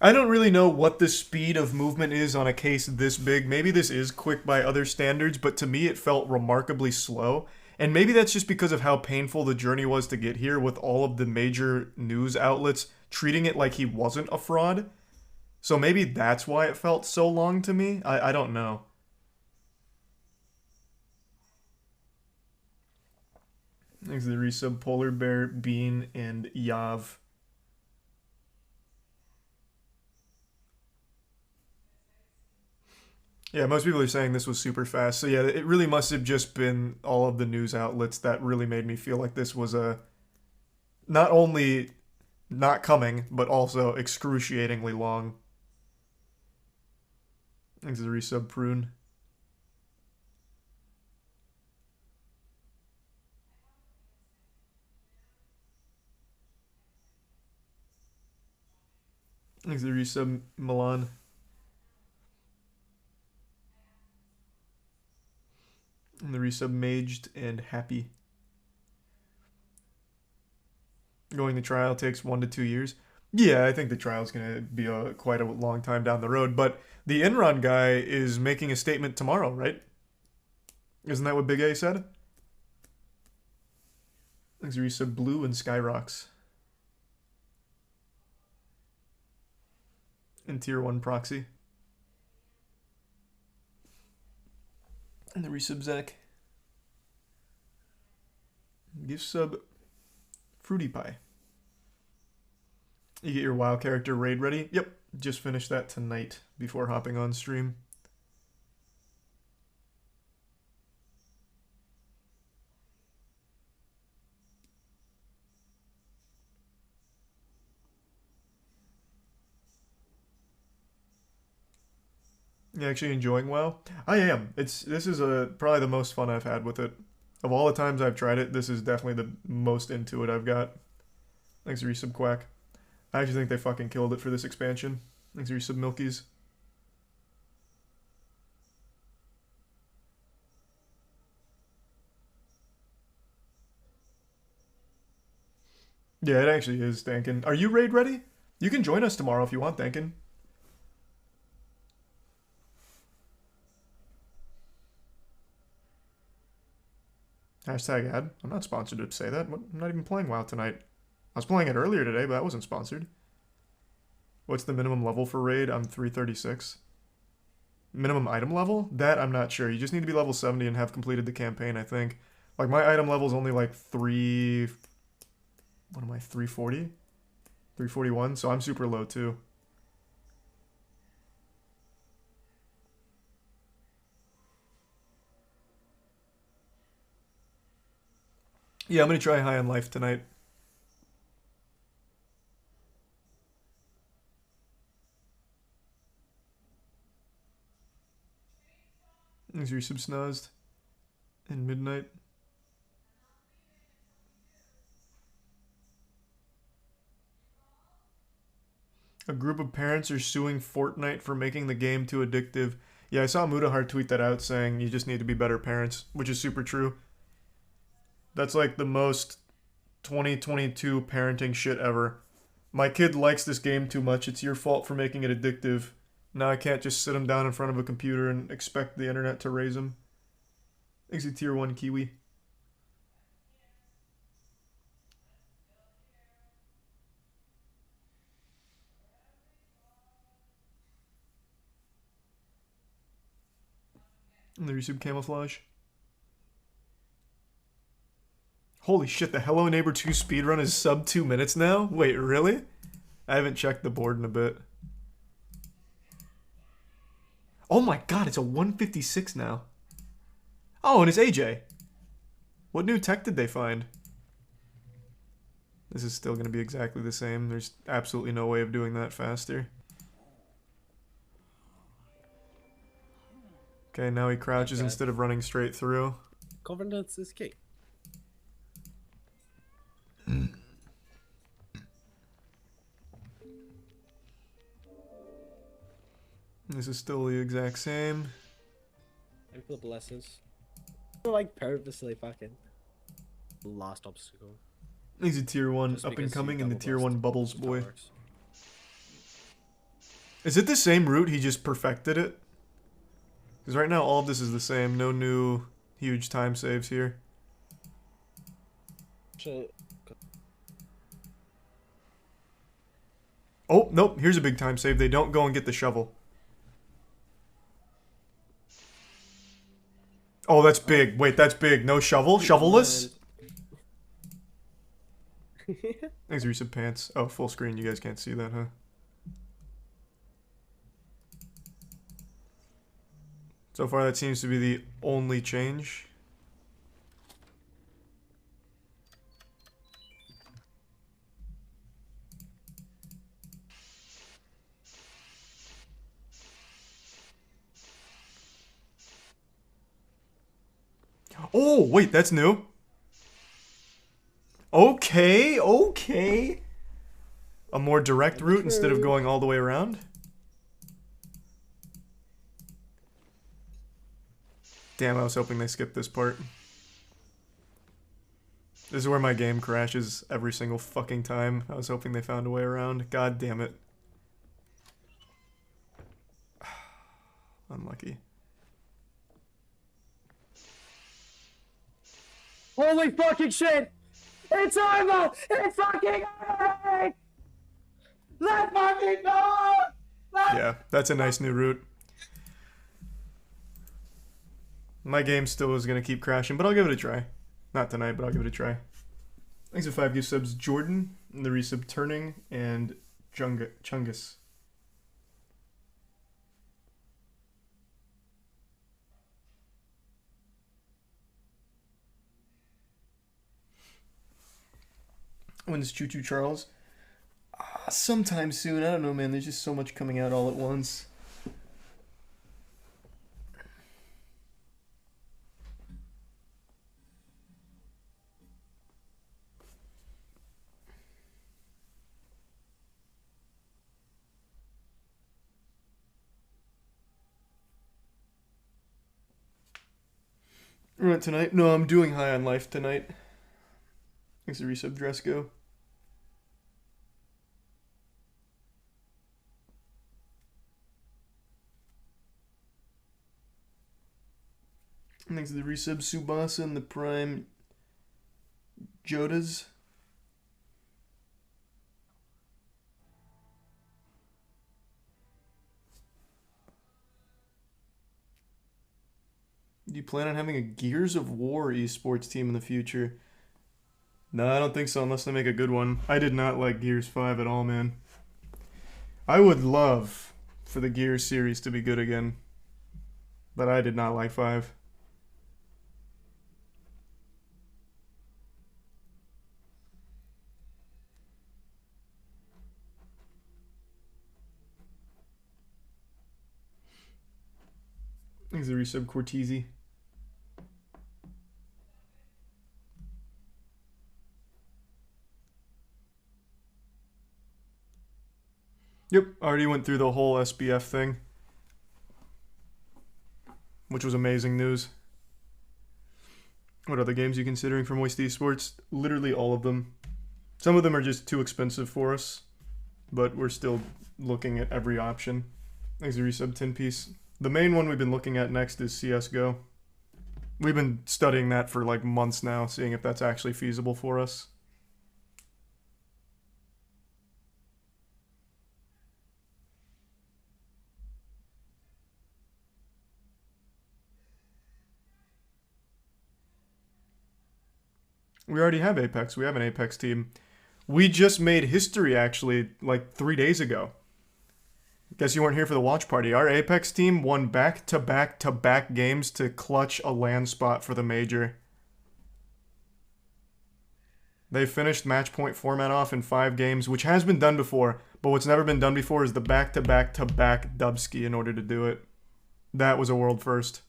I don't really know what the speed of movement is on a case this big. Maybe this is quick by other standards, but to me it felt remarkably slow. And maybe that's just because of how painful the journey was to get here, with all of the major news outlets treating it like he wasn't a fraud. So maybe that's why it felt so long to me. I don't know. Thanks to the resub, Polar Bear, Bean, and Yav. Yeah, most people are saying this was super fast. So yeah, it really must have just been all of the news outlets that really made me feel like this was a not only not coming, but also excruciatingly long. Thanks to the resub, Prune. Thanks to the resub, Milan. And the resub, Maged and Happy. Going to trial takes 1 to 2 years. Yeah, I think the trial's going to be quite a long time down the road. But the Enron guy is making a statement tomorrow, right? Isn't that what Big A said? Thanks to resub, Blue and Skyrocks. And Tier 1 Proxy. And the resub, Zach. Gift sub, Fruity Pie. You get your WoW character raid ready? Yep, just finished that tonight before hopping on stream. You actually enjoying WoW? I am. This is probably the most fun I've had with it. Of all the times I've tried it, this is definitely the most into it I've got. Thanks to resub, Quack. I actually think they fucking killed it for this expansion. Thanks to resub, Milkies. Yeah, it actually is, Dankin. Are you raid ready? You can join us tomorrow if you want, Dankin. Hashtag ad. I'm not sponsored to say that. I'm not even playing WoW tonight. I was playing it earlier today, but that wasn't sponsored. What's the minimum level for raid? I'm 336. Minimum item level? That I'm not sure. You just need to be level 70 and have completed the campaign, I think. Like, my item level is only like 3... What am I, 340? 341, so I'm super low too. Yeah, I'm going to try High on Life tonight. Thanks for your snozzed. And Midnight. A group of parents are suing Fortnite for making the game too addictive. Yeah, I saw Mudahar tweet that out saying you just need to be better parents, which is super true. That's like the most 2022 parenting shit ever. My kid likes this game too much. It's your fault for making it addictive. Now I can't just sit him down in front of a computer and expect the internet to raise him. Thanks to Tier 1 Kiwi. And the resub camouflage. Holy shit, the Hello Neighbor 2 speedrun is sub 2 minutes now? Wait, really? I haven't checked the board in a bit. Oh my god, it's a 156 now. Oh, and it's AJ. What new tech did they find? This is still going to be exactly the same. There's absolutely no way of doing that faster. Okay, now he crouches instead of running straight through. Confidence is key. This is still the exact same. Maybe the blesses. Like purposely fucking last obstacle. He's a tier 1 Just up and because coming you and the tier double 1 bubbles blast. boy. Is it the same route? He just perfected it? Because right now all of this is the same. No new huge time saves here. Oh, nope. Here's a big time save. They don't go and get the shovel. Oh, that's big. Wait, that's big. No shovel? Shovelless? Thanks, Reese of Pants. Oh, full screen. You guys can't see that, huh? So far, that seems to be the only change. Oh, wait, that's new. Okay, okay. A more direct route instead of going all the way around. Damn, I was hoping they skipped this part. This is where my game crashes every single fucking time. I was hoping they found a way around. God damn it. Unlucky. Holy fucking shit! It's over! It's fucking over! Let fucking go! Yeah, that's a nice new route. My game still is going to keep crashing, but I'll give it a try. Not tonight, but I'll give it a try. Thanks for 5 gift subs, Jordan, and the resub Turning, and Chungus. When is Choo Choo Charles? Sometime soon. I don't know, man. There's just so much coming out all at once. Right, tonight? No, I'm doing High on Life tonight. Thanks to resub Dresco. Thanks to the resub Subasa and the Prime Jodas. Do you plan on having a Gears of War esports team in the future? No, I don't think so unless they make a good one. I did not like Gears 5 at all, man. I would love for the Gears series to be good again. But I did not like 5. Thanks to resub Cortese. Yep, already went through the whole SBF thing, which was amazing news. What other games are you considering for Moist Esports? Literally all of them. Some of them are just too expensive for us, but we're still looking at every option. Thanks to resub 10 piece. The main one we've been looking at next is CSGO. We've been studying that for like months now, seeing if that's actually feasible for us. We already have Apex. We have an Apex team. We just made history, actually, like 3 days ago. Guess you weren't here for the watch party. Our Apex team won back-to-back-to-back games to clutch a LAN spot for the major. They finished match point format off in 5 games, which has been done before, but what's never been done before is the back-to-back-to-back dubski in order to do it. That was a world first.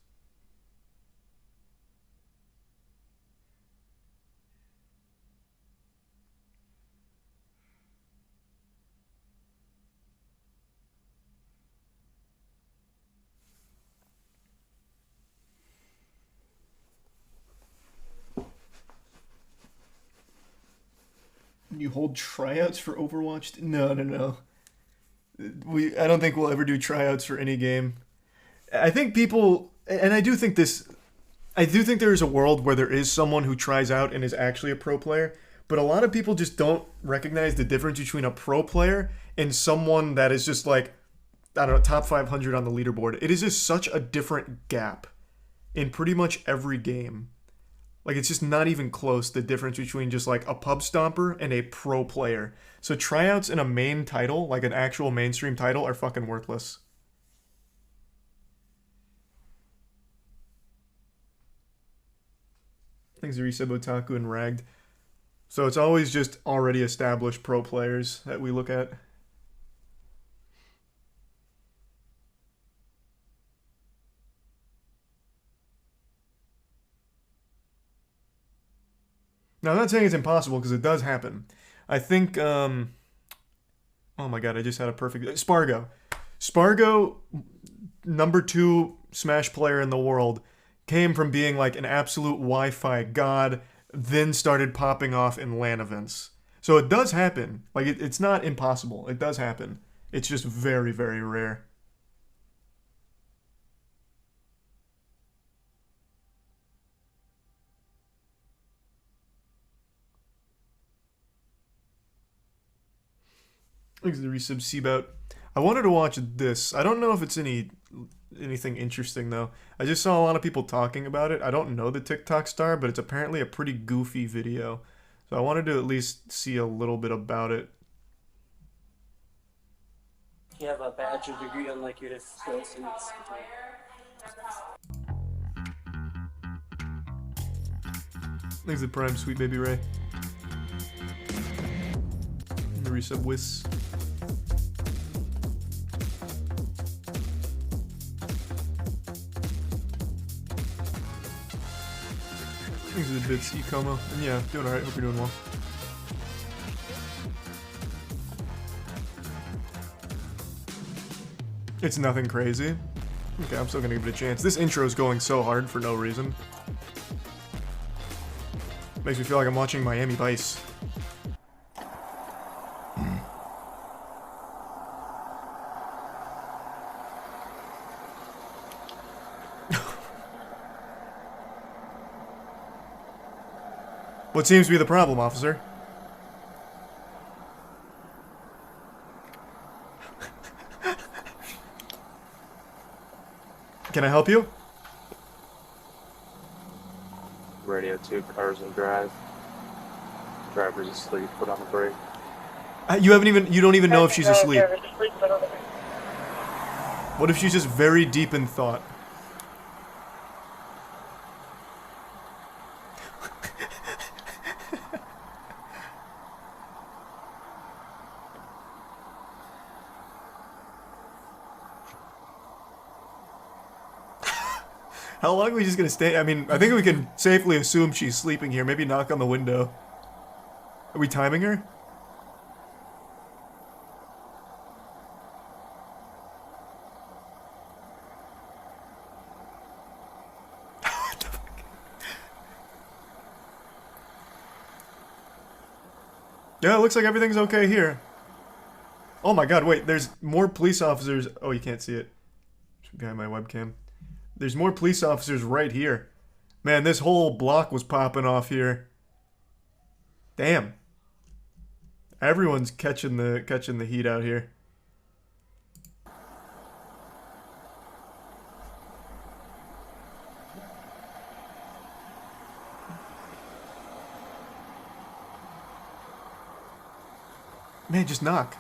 You hold tryouts for Overwatch? No. I don't think we'll ever do tryouts for any game. I think people, and I do think there is a world where there is someone who tries out and is actually a pro player, but a lot of people just don't recognize the difference between a pro player and someone that is just like, I don't know, top 500 on the leaderboard. It is just such a different gap in pretty much every game. Like, it's just not even close, the difference between just like a pub stomper and a pro player. So tryouts in a main title, like an actual mainstream title, are fucking worthless. Things are Resub, Otaku, and Ragged. So it's always just already established pro players that we look at. Now, I'm not saying it's impossible, because it does happen. I think, oh my god, I just had a perfect... Spargo. Spargo, number 2 Smash player in the world, came from being like an absolute Wi-Fi god, then started popping off in LAN events. So it does happen. Like, it's not impossible. It does happen. It's just very, very rare. Thanks to the resub Seabout. I wanted to watch this. I don't know if it's anything interesting though. I just saw a lot of people talking about it. I don't know the TikTok star, but it's apparently a pretty goofy video. So I wanted to at least see a little bit about it. You have a bachelor's degree, unlike your associates. Thanks to Prime, Sweet Baby Ray. Resub Wiss. Thanks to the bits, Ecomo. And yeah, doing alright. Hope you're doing well. It's nothing crazy. Okay, I'm still gonna give it a chance. This intro is going so hard for no reason. Makes me feel like I'm watching Miami Vice. What seems to be the problem, officer? Can I help you? Radio 2, cars and drive. Driver's asleep, put on the brake. You don't even know if she's asleep. What if she's just very deep in thought? How long are we just gonna stay? I mean, I think we can safely assume she's sleeping here. Maybe knock on the window. Are we timing her? Yeah, it looks like everything's okay here. Oh my god, wait, there's more police officers. Oh, you can't see it. It's behind my webcam. There's more police officers right here. Man, this whole block was popping off here. Damn. Everyone's catching the heat out here. Man, just knock.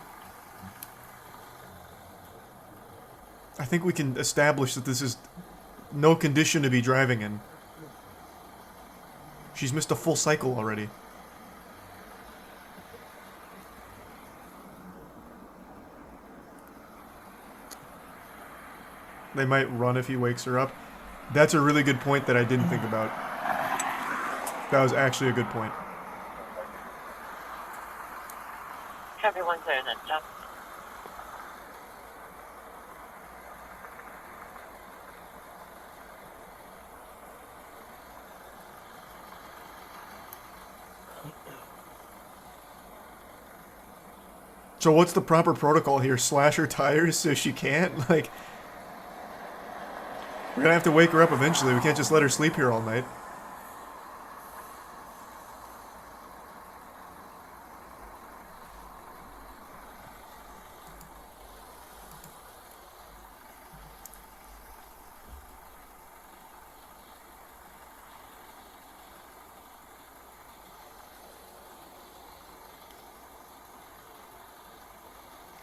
I think we can establish that this is no condition to be driving in. She's missed a full cycle already. They might run if he wakes her up. That's a really good point that I didn't think about. That was actually a good point. Everyone clear then, jump. So what's the proper protocol here? Slash her tires so she can't? Like, we're gonna have to wake her up eventually. We can't just let her sleep here all night.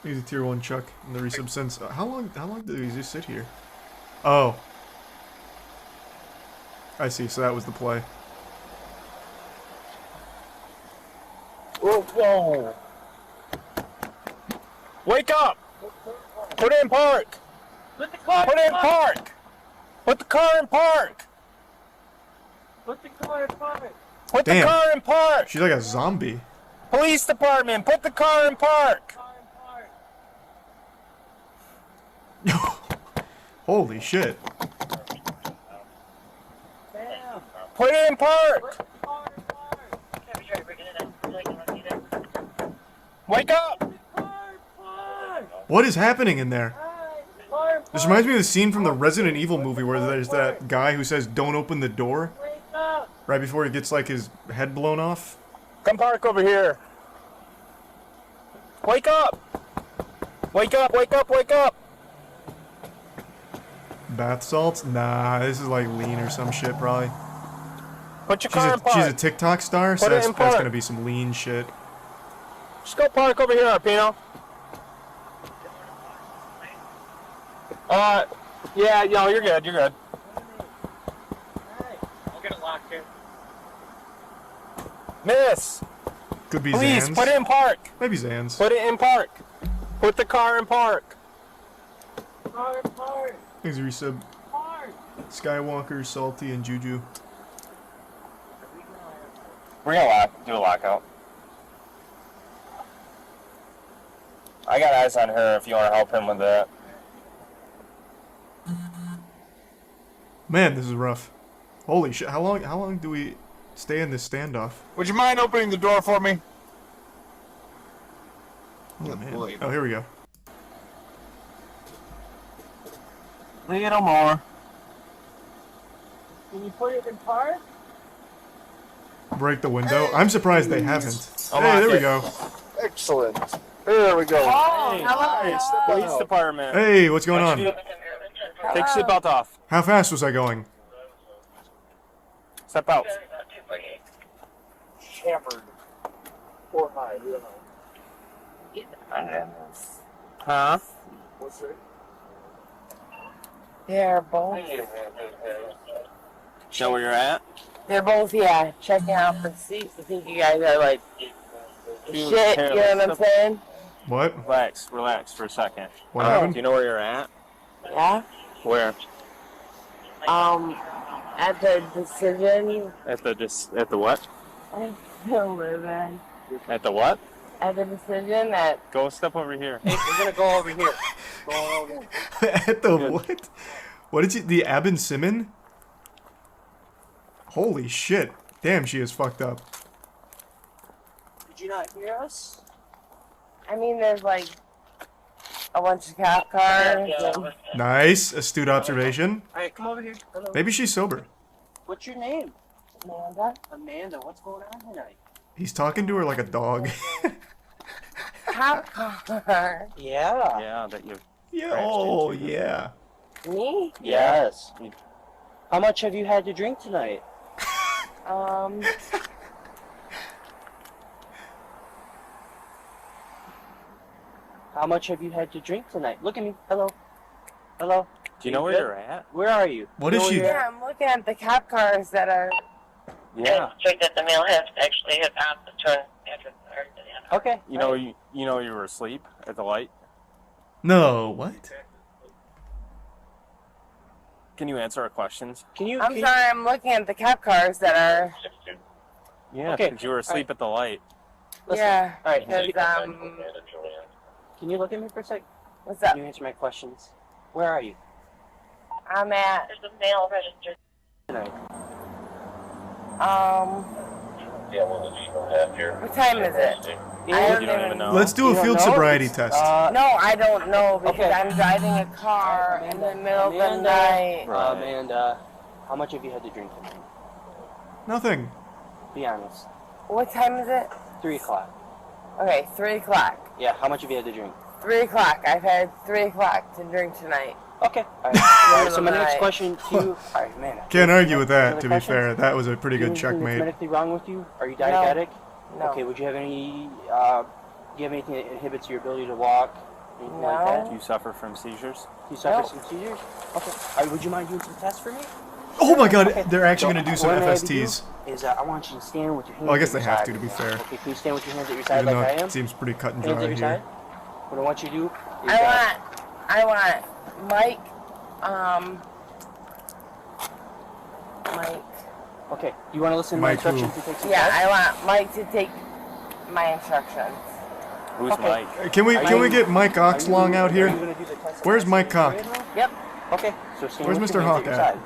He's a tier 1 Chuck in the resub since. How long did he just sit here? Oh. I see, so that was the play. Whoa! Wake up! Put it in park! Put the car Put it in park! Put the car in park! Put the car in park. Put the Damn. car in park! She's like a zombie. Police department, put the car in park! Holy shit. Put it in park! Wake up! What is happening in there? This reminds me of the scene from the Resident Evil movie where there's that guy who says, "Don't open the door," right before he gets like his head blown off. Come park over here. Wake up! Wake up, wake up, wake up! Bath salts? Nah, this is like lean or some shit probably. Put your car in park. She's a TikTok star, so Put it that's in park. gonna be some lean shit. Just go park over here, Arpino. Yeah, no, you're good, you're good. I'll get it locked here. Miss! Could be Please, Zans. put it in park. Maybe Zans. Put it in park. Put the car in park. Car in park. Thanks, resub. Park. Skywalker, Salty, and Juju. We're gonna do a lockout. I got eyes on her if you want to help him with that. Man, this is rough. Holy shit! How long do we stay in this standoff? Would you mind opening the door for me? Oh man. Oh, here we go. Little more. Can you put it in park? Break the window. I'm surprised they haven't. I'll Hey, lock there we it. go. Excellent. There we go. Oh, Nice. Police department. Hey, what's going on? Take seatbelt off. How fast was I going? Step out. Hammered. Or high, you know. Huh? What's it? They're both. Know where you're at? They're both, yeah, checking out the seats. I think you guys are like shit. You know what I'm saying? What? Relax for a second. What Do happened? you know where you're at? Yeah. Where? At the decision. At the what? I don't live in. At the what? At the decision that. Go step over here. Hey, we're gonna go over here. Go over. At the what? What did you? The Abin Simon? Holy shit! Damn, she is fucked up. Did you not hear us? I mean, there's like a bunch of cop cars. And Nice, astute observation. All right, come over here. Hello. Maybe she's sober. What's your name? Amanda. Amanda. What's going on tonight? He's talking to her like a dog. Cop car. Yeah. Yeah, that you. Yeah. Oh yeah. Me? Yes. How much have you had to drink tonight? How much have you had to drink tonight? Look at me. Hello. Hello. Do you know where you're at? Where are you? What You is know she? where you're Yeah, I'm looking at the cop cars that are. Yeah. Check that the male has actually has asked to turn entrance or to the at? Okay. You know you were asleep at the light. No. What? Can you answer our questions? Can you? I'm sorry, I'm looking at the cop cars that are. Yeah, Okay. because you were asleep at the light. Listen. Yeah. All right. Because, Can you look at me for a sec? what's up? Can you answer my questions? Where are you? I'm at. There's a male registered. Tonight. What time is it? I don't You don't even even know. Let's do a field sobriety test. No, I don't know because Okay. I'm driving a car in the middle of the night. Right. Amanda, how much have you had to drink tonight? Nothing. Be honest. What time is it? 3 o'clock. Okay, 3 o'clock. Yeah, how much have you had to drink? 3 o'clock. I've had 3 o'clock to drink tonight. Okay. All right. So my next Right. question to you. All right, man. Can't argue with that, Other to be questions? fair. That was a pretty good Anything that's checkmate. medically wrong with you? Are you diabetic? No. Okay. Would you have any? Do you have anything that inhibits your ability to walk? Anything like that? Do you suffer from seizures? Do you suffer No. some seizures? Okay. All right. Would you mind doing some tests for me? Oh my god, Okay. they're actually So, going to do some what I'm gonna have FSTs. you do Is I want you to stand with your hands. Well, I guess at they your have side. to be fair. Okay. Can you stand with your hands at your side Even like though I am? it seems pretty cut and Hands dry at your here. side. What I want you to do is I want Mike, Mike. okay. Do you want to listen to my Mike who? instructions to take some Yeah, tests? I want Mike to take my instructions. Who's Okay. Mike? Can we you- get Mike Oxlong out Are here? you gonna do the test Where's that I Mike sent Cock? you right now? Yep. Okay. So stand Where's with Mr. your hands Hawk your at? side.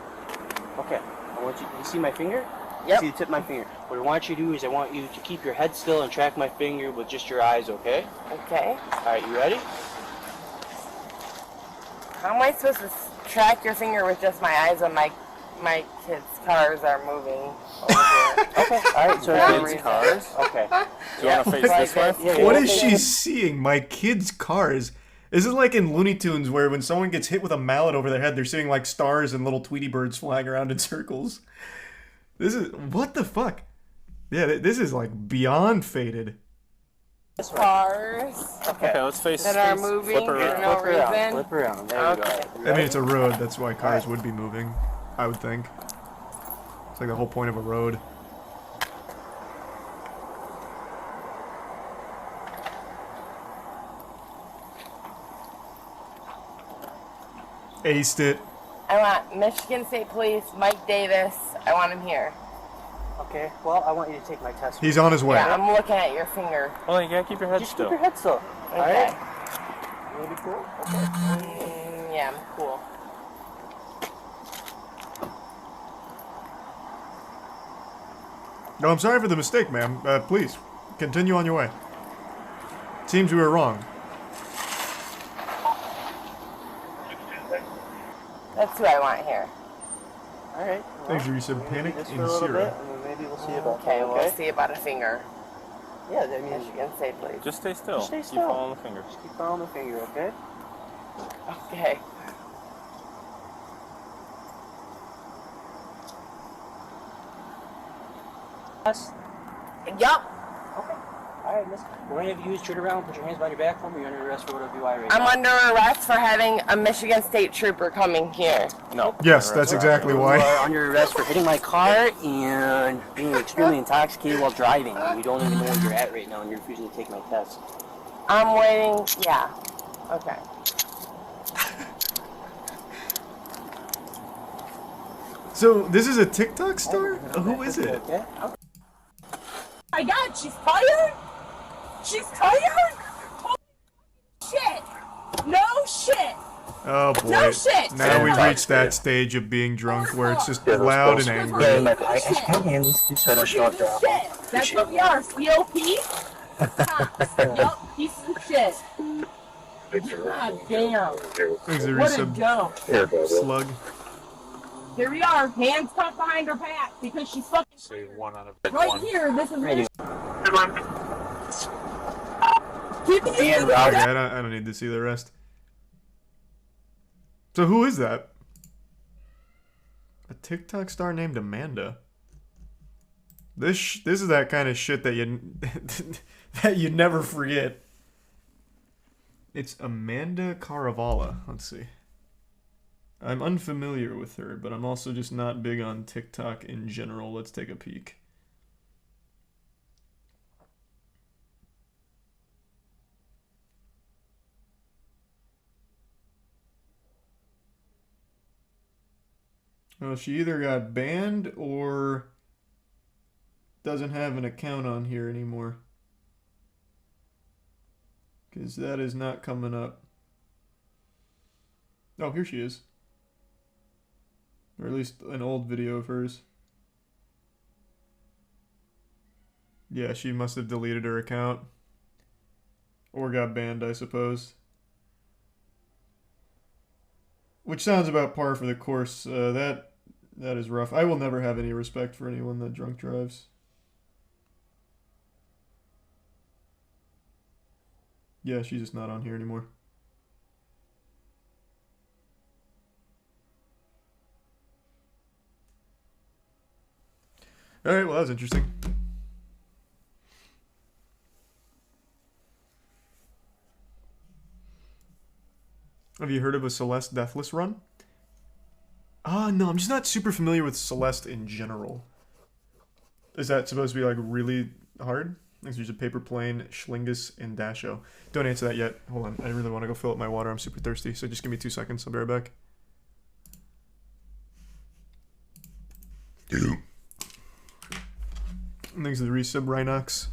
Okay. I want you see my finger? Yep. See the tip of my finger. What I want you to do is I want you to keep your head still and track my finger with just your eyes, okay? Okay. Alright, you ready? How am I supposed to track your finger with just my eyes when my kids' cars are moving over here? Okay. Alright, so No kids' reason. cars. Okay. Do you want to face this way? Yeah, What yeah, is yeah. she seeing? My kids' cars. Is it like in Looney Tunes where when someone gets hit with a mallet over their head, they're seeing like stars and little Tweety birds flying around in circles? This is what the fuck? Yeah, this is like beyond faded. Cars Okay, let's face that are moving flip for around. no Flip around. reason. Flip around. There Okay. we go. I mean, it's a road. That's why cars would be moving. I would think. It's like the whole point of a road. Aced it. I want Michigan State Police, Mike Davis. I want him here. Okay, well, I want you to take my test. He's on his way. Yeah, I'm looking at your finger. Well, you gotta keep your head Just still. keep your head still. Okay. Alright? You wanna be cool? Okay. Yeah, I'm cool. No, I'm sorry for the mistake, ma'am. Please, continue on your way. Seems we were wrong. That's who I want here. Alright. Thanks, Risa. Panic This in for a little bit, Sierra. and then maybe we'll see about Okay, that, we'll see about a finger. Yeah, I mean, Michigan State Police. Just stay still. Just stay Keep still. following the finger. just keep following the finger, okay? Okay. Yes. Yup. Alright, miss. We're gonna have you turn around, put your hands behind your back for me. You're under arrest for OWI right I'm now. under arrest for having a Michigan State trooper coming here. No. Yes, that's exactly You why. are under arrest for hitting my car and being extremely intoxicated while driving. You don't even know where you're at right now, and you're refusing to take my test. I'm waiting. Yeah. Okay. So this is a TikTok star? Who is it? Okay? My God, she's tired? She's tired? Holy shit! No shit! Oh boy. No shit! Now we've reached that stage of being drunk where it's just loud and angry. Shit! That's what we are, COP? Yup, piece of shit. God damn. Thanks, What a Arisa. go. Slug. Here we are, hands tucked behind her back because she's fucking Say one out of right here. This is Ready. keep it in. Okay, I don't need to see the rest. So who is that? A TikTok star named Amanda. This is that kind of shit that you that you never forget. It's Amanda Caravala. Let's see. I'm unfamiliar with her, but I'm also just not big on TikTok in general. Let's take a peek. Well, she either got banned or doesn't have an account on here anymore. Because that is not coming up. Oh, here she is. Or at least an old video of hers. Yeah, she must have deleted her account. Or got banned, I suppose. Which sounds about par for the course. That is rough. I will never have any respect for anyone that drunk drives. Yeah, she's just not on here anymore. Alright, well that was interesting. Have you heard of a Celeste Deathless run? No, I'm just not super familiar with Celeste in general. Is that supposed to be like really hard? There's a Paper Plane, Schlingus, and Dasho. Don't answer that yet. Hold on, I really want to go fill up my water. I'm super thirsty, so just give me 2 seconds. I'll be right back. Thanks to the resub, Rhinox.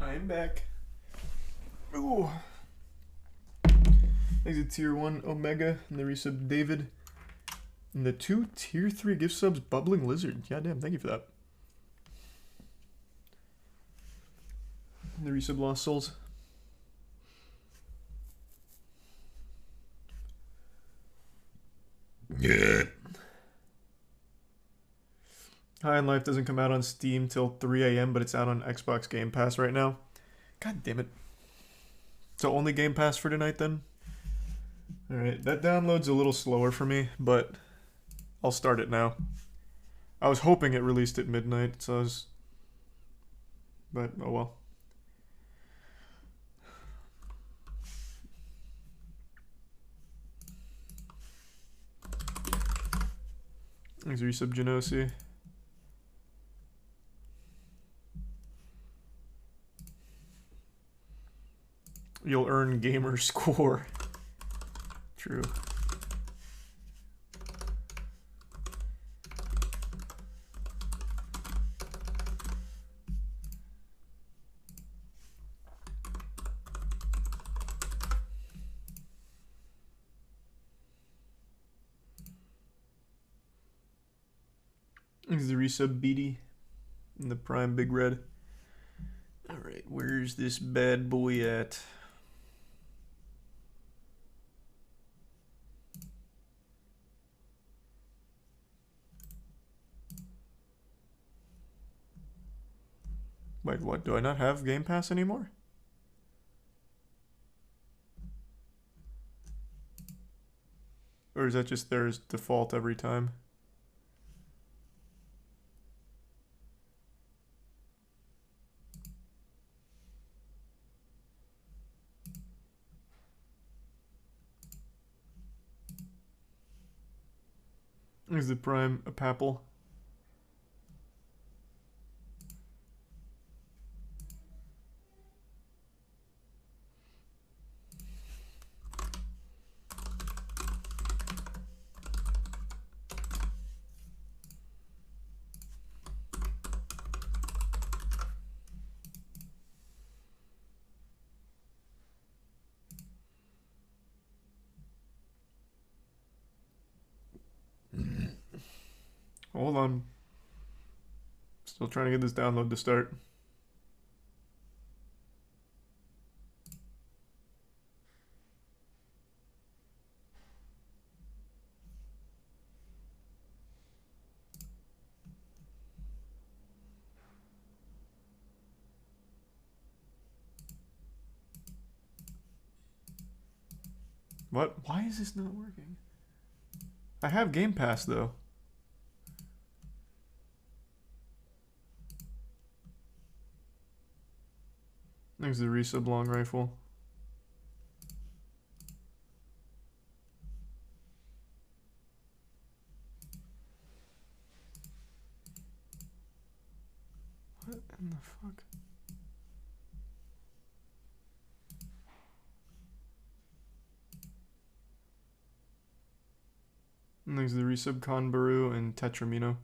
I'm back. Ooh. Thanks to Tier 1 Omega and the resub David. And the 2 Tier 3 gift subs Bubbling Lizard. Yeah, damn, thank you for that. And the resub Lost Souls. Yeah. High on Life doesn't come out on Steam till 3 a.m., but it's out on Xbox Game Pass right now. God damn it. So only Game Pass for tonight then? Alright, that download's a little slower for me, but I'll start it now. I was hoping it released at midnight, so I was... But, oh well. Thanks, resub Genosi. You'll earn gamer score. True. This is the resub BD in the Prime Big Red. Alright, where's this bad boy at? Wait, what? Do I not have Game Pass anymore? Or is that just theirs default every time? Is the Prime a Papal? Hold on. Still trying to get this download to start. What? Why is this not working? I have Game Pass though. There's the resub long rifle. What in the fuck? And there's the resub Conbaru and Tetramino.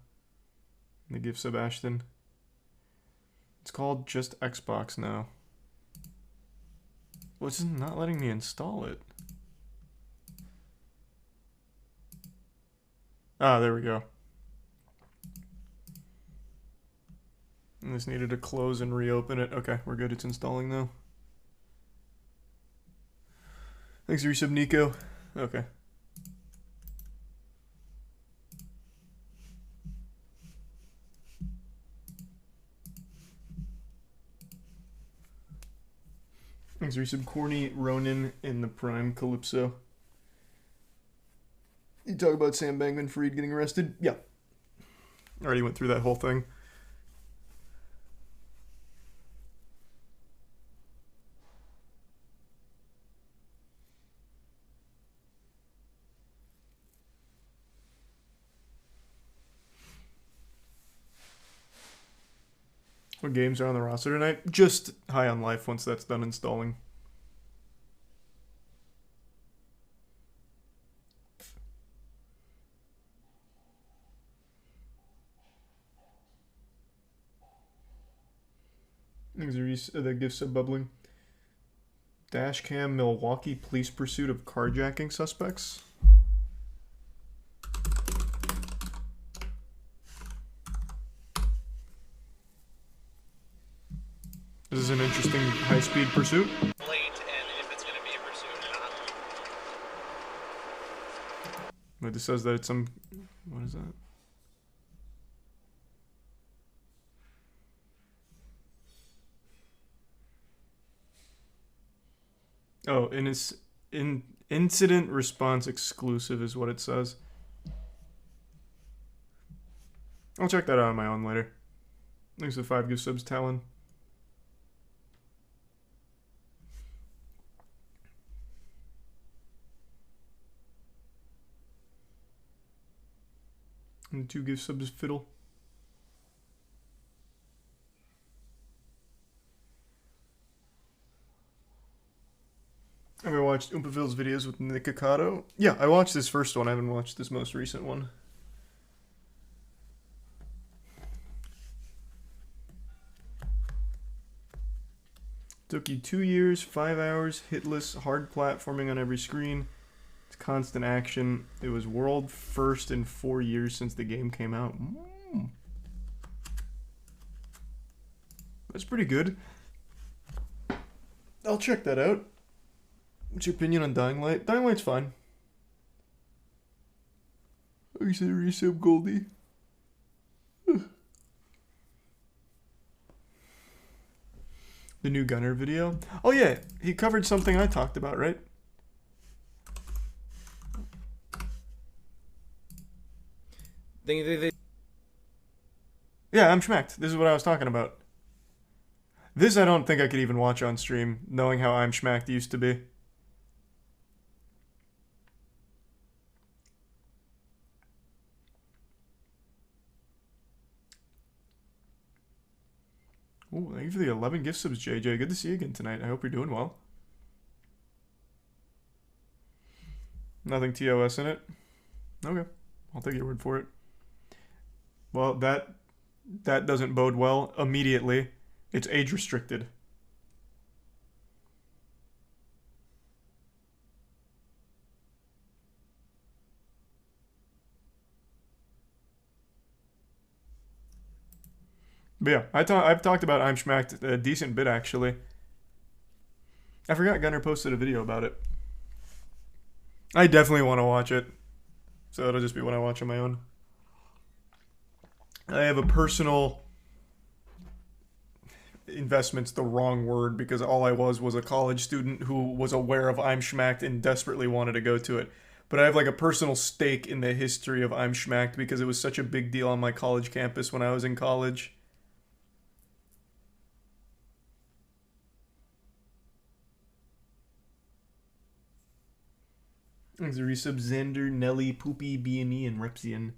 And the gift sub Ashton. It's called just Xbox now. Well, it's just not letting me install it. Ah, there we go. And this needed to close and reopen it. Okay, we're good. It's installing now. Thanks, resub Nico. Okay. Thanks, resub Corny Ronin in the Prime Calypso. You talk about Sam Bankman-Fried getting arrested? Yeah. Already went through that whole thing. What games are on the roster tonight? Just High on Life once that's done installing. The gift sub bubbling. Dashcam Milwaukee police pursuit of carjacking suspects. This is an interesting high-speed pursuit. Late, and if it's going to be a pursuit or not. But it says that it's some... What is that? Oh, and it's incident response exclusive is what it says. I'll check that out on my own later. Thanks for the 5 gift subs, Talon. And 2 gift subs fiddle. Ever watched Oompaville's videos with Nick Ocado? Yeah, I watched this first one. I haven't watched this most recent one. Took you 2 years, 5 hours, hitless, hard platforming on every screen. It's constant action. It was world first in 4 years since the game came out. That's pretty good. I'll check that out. What's your opinion on Dying Light? Dying Light's fine. Oh, you said resub Goldie. The new Gunner video. Oh yeah, he covered something I talked about, right? Yeah, I'm schmacked. This is what I was talking about. This I don't think I could even watch on stream, knowing how I'm schmacked used to be. Oh, thank you for the 11 gift subs, JJ. Good to see you again tonight. I hope you're doing well. Nothing TOS in it? Okay. I'll take your word for it. Well, that doesn't bode well immediately. It's age restricted. But yeah, I've talked about I'm Schmacked a decent bit, actually. I forgot Gunner posted a video about it. I definitely want to watch it. So it'll just be when I watch on my own. I have a personal... investment's the wrong word, because all I was a college student who was aware of I'm Schmacked and desperately wanted to go to it. But I have like a personal stake in the history of I'm Schmacked because it was such a big deal on my college campus when I was in college. Thanks a resub, Xander, Nelly, Poopy, BME, and Repsian.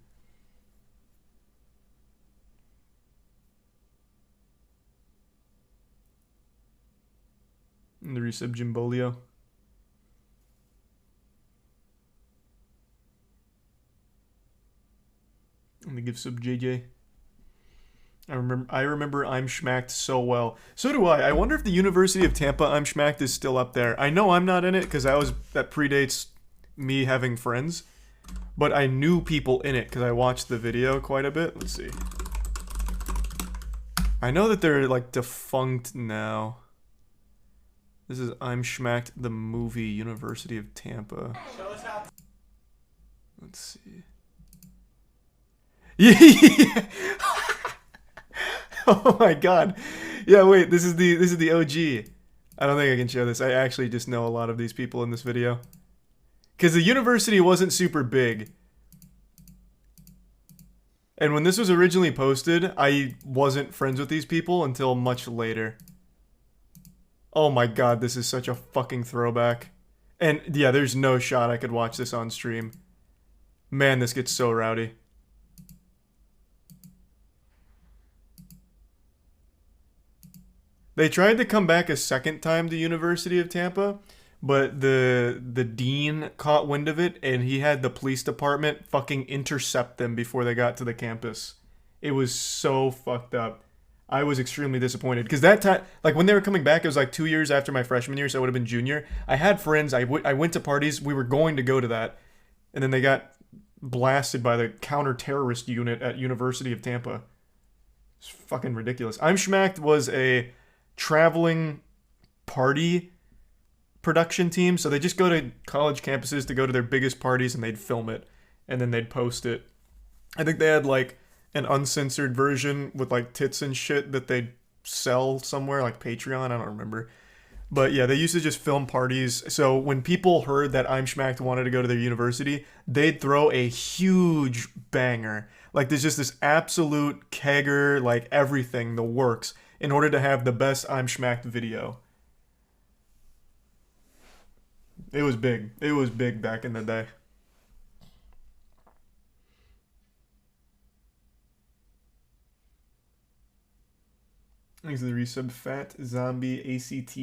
And the resub, Jimbolio. And the gift sub, JJ. I remember I'm Schmacked so well. So do I. I wonder if the University of Tampa I'm Schmacked is still up there. I know I'm not in it because that predates me having friends, but I knew people in it because I watched the video quite a bit. Let's see. I know that they're like defunct now. This is I'm Schmacked the movie, University of Tampa. Let's see. Yeah. Oh my god. Yeah, wait, this is the OG. I don't think I can show this. I actually just know a lot of these people in this video. Because the university wasn't super big. And when this was originally posted, I wasn't friends with these people until much later. Oh my god, this is such a fucking throwback. And yeah, there's no shot I could watch this on stream. Man, this gets so rowdy. They tried to come back a second time to University of Tampa, but the dean caught wind of it, and he had the police department fucking intercept them before they got to the campus. It was so fucked up. I was extremely disappointed, because that time, like when they were coming back, it was like 2 years after my freshman year, so I would have been junior. I had friends, I went to parties, we were going to go to that, and then they got blasted by the counter-terrorist unit at University of Tampa. It's fucking ridiculous. I'm Schmacked was a traveling party production team, so they just go to college campuses to go to their biggest parties, and they'd film it and then they'd post it. I think they had like an uncensored version with like tits and shit that they'd sell somewhere, like Patreon, I don't remember. But yeah, they used to just film parties. So when people heard that I'm Schmacked wanted to go to their university, they'd throw a huge banger. Like there's just this absolute kegger, like everything, the works, in order to have the best I'm Schmacked video. It was big. It was big back in the day. Thanks to the resub. Fat Zombie, ACT,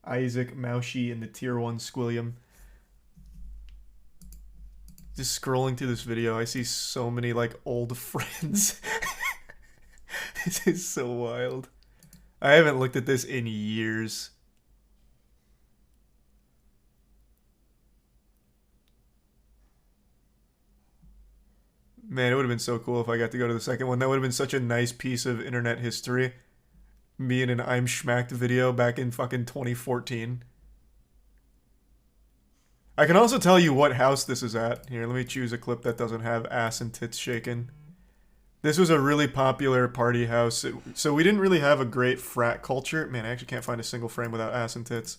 Isaac, Maushi, and the Tier 1 Squilliam. Just scrolling through this video, I see so many, like, old friends. This is so wild. I haven't looked at this in years. Man, it would have been so cool if I got to go to the second one. That would have been such a nice piece of internet history. Me in an I'm Schmacked video back in fucking 2014. I can also tell you what house this is at. Here, let me choose a clip that doesn't have ass and tits shaking. This was a really popular party house. So we didn't really have a great frat culture. Man, I actually can't find a single frame without ass and tits.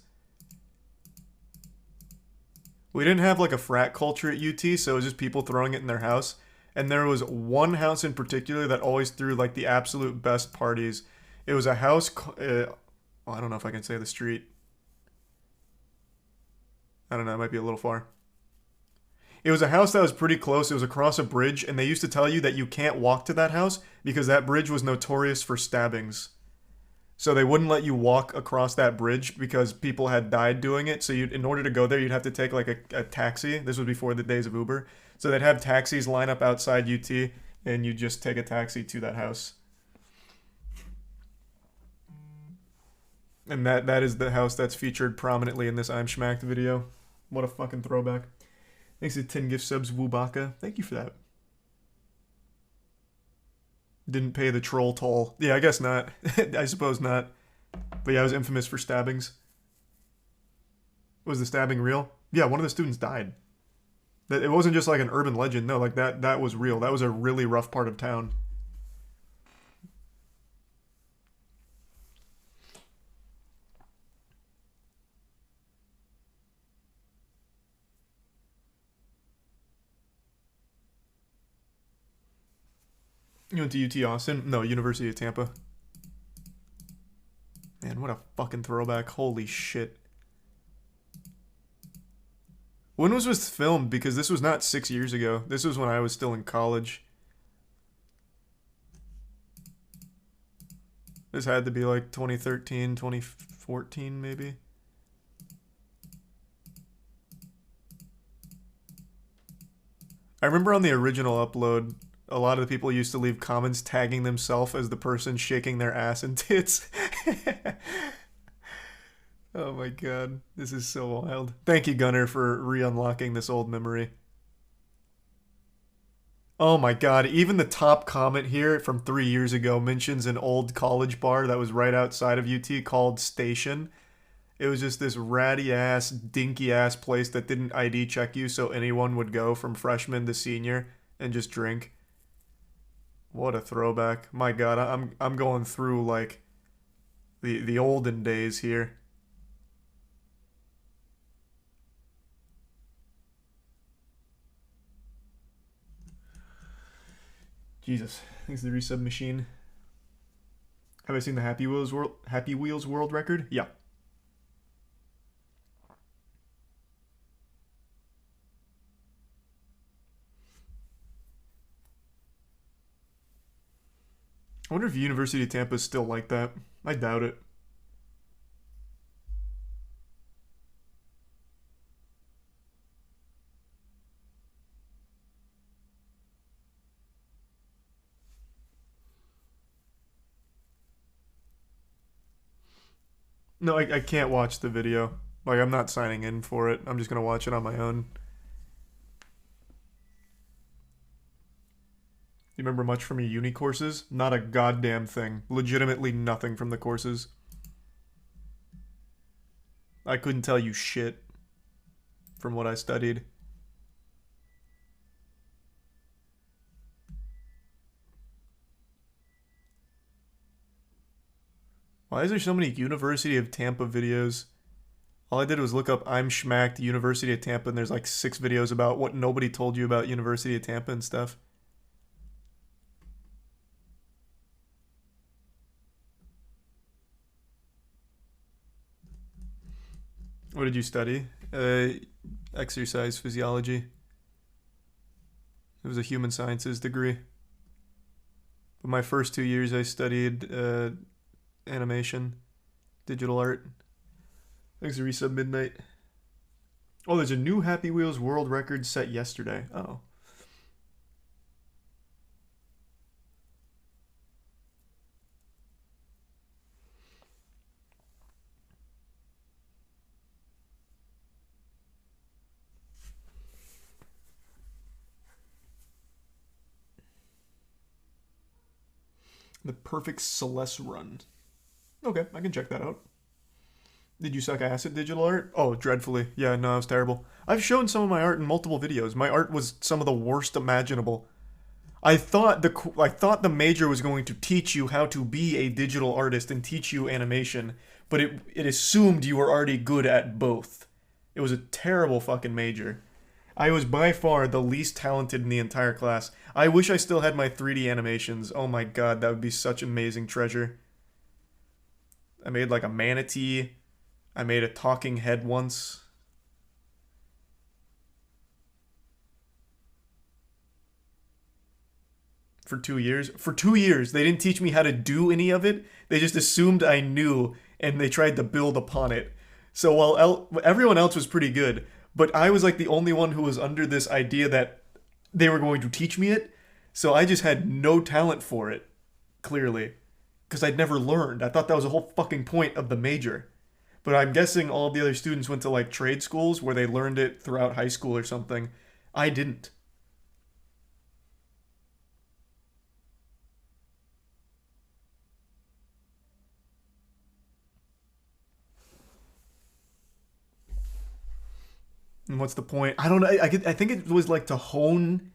We didn't have like a frat culture at UT, so it was just people throwing it in their house. And there was one house in particular that always threw like the absolute best parties. It was a house, I don't know if I can say the street. I don't know, it might be a little far. It was a house that was pretty close. It was across a bridge, and they used to tell you that you can't walk to that house because that bridge was notorious for stabbings. So they wouldn't let you walk across that bridge because people had died doing it. So in order to go there, you'd have to take like a taxi. This was before the days of Uber. So they'd have taxis line up outside UT, and you just take a taxi to that house. And that is the house that's featured prominently in this I'm Schmacked video. What a fucking throwback. Thanks to 10 gift subs, Wubaka. Thank you for that. Didn't pay the troll toll. Yeah, I guess not. I suppose not. But yeah, I was infamous for stabbings. Was the stabbing real? Yeah, one of the students died. It wasn't just like an urban legend. No, like that was real. That was a really rough part of town. You went to UT Austin? No, University of Tampa. Man, what a fucking throwback. Holy shit. When was this filmed? Because this was not 6 years ago. This was when I was still in college. This had to be like 2013, 2014 maybe. I remember on the original upload, a lot of the people used to leave comments tagging themselves as the person shaking their ass and tits. Oh my god, this is so wild. Thank you, Gunner, for re-unlocking this old memory. Oh my god, even the top comment here from 3 years ago mentions an old college bar that was right outside of UT called Station. It was just this ratty-ass, dinky-ass place that didn't ID check you, so anyone would go from freshman to senior and just drink. What a throwback. My god, I'm going through, like, the olden days here. Jesus, thanks to the resub machine. Have I seen the Happy Wheels world record? Yeah. I wonder if University of Tampa is still like that. I doubt it. No, I can't watch the video. Like, I'm not signing in for it. I'm just going to watch it on my own. You remember much from your uni courses? Not a goddamn thing. Legitimately nothing from the courses. I couldn't tell you shit from what I studied. Why is there so many University of Tampa videos? All I did was look up I'm Schmacked University of Tampa, and there's like 6 videos about what nobody told you about University of Tampa and stuff. What did you study? Exercise physiology. It was a human sciences degree. But my first 2 years I studied animation, digital art. Thanks to Resub Midnight. Oh, there's a new Happy Wheels world record set yesterday. Oh. The Perfect Celeste Run. Okay, I can check that out. Did you suck ass at digital art? Oh, dreadfully. Yeah, no, it was terrible. I've shown some of my art in multiple videos. My art was some of the worst imaginable. I thought the major was going to teach you how to be a digital artist and teach you animation, but it assumed you were already good at both. It was a terrible fucking major. I was by far the least talented in the entire class. I wish I still had my 3D animations. Oh my god, that would be such amazing treasure. I made like a manatee. I made a talking head once. For 2 years? For 2 years, they didn't teach me how to do any of it. They just assumed I knew, and they tried to build upon it. So while everyone else was pretty good, but I was like the only one who was under this idea that they were going to teach me it. So I just had no talent for it, clearly. Because I'd never learned. I thought that was the whole fucking point of the major. But I'm guessing all of the other students went to like trade schools where they learned it throughout high school or something. I didn't. And what's the point? I don't know. I think it was like to hone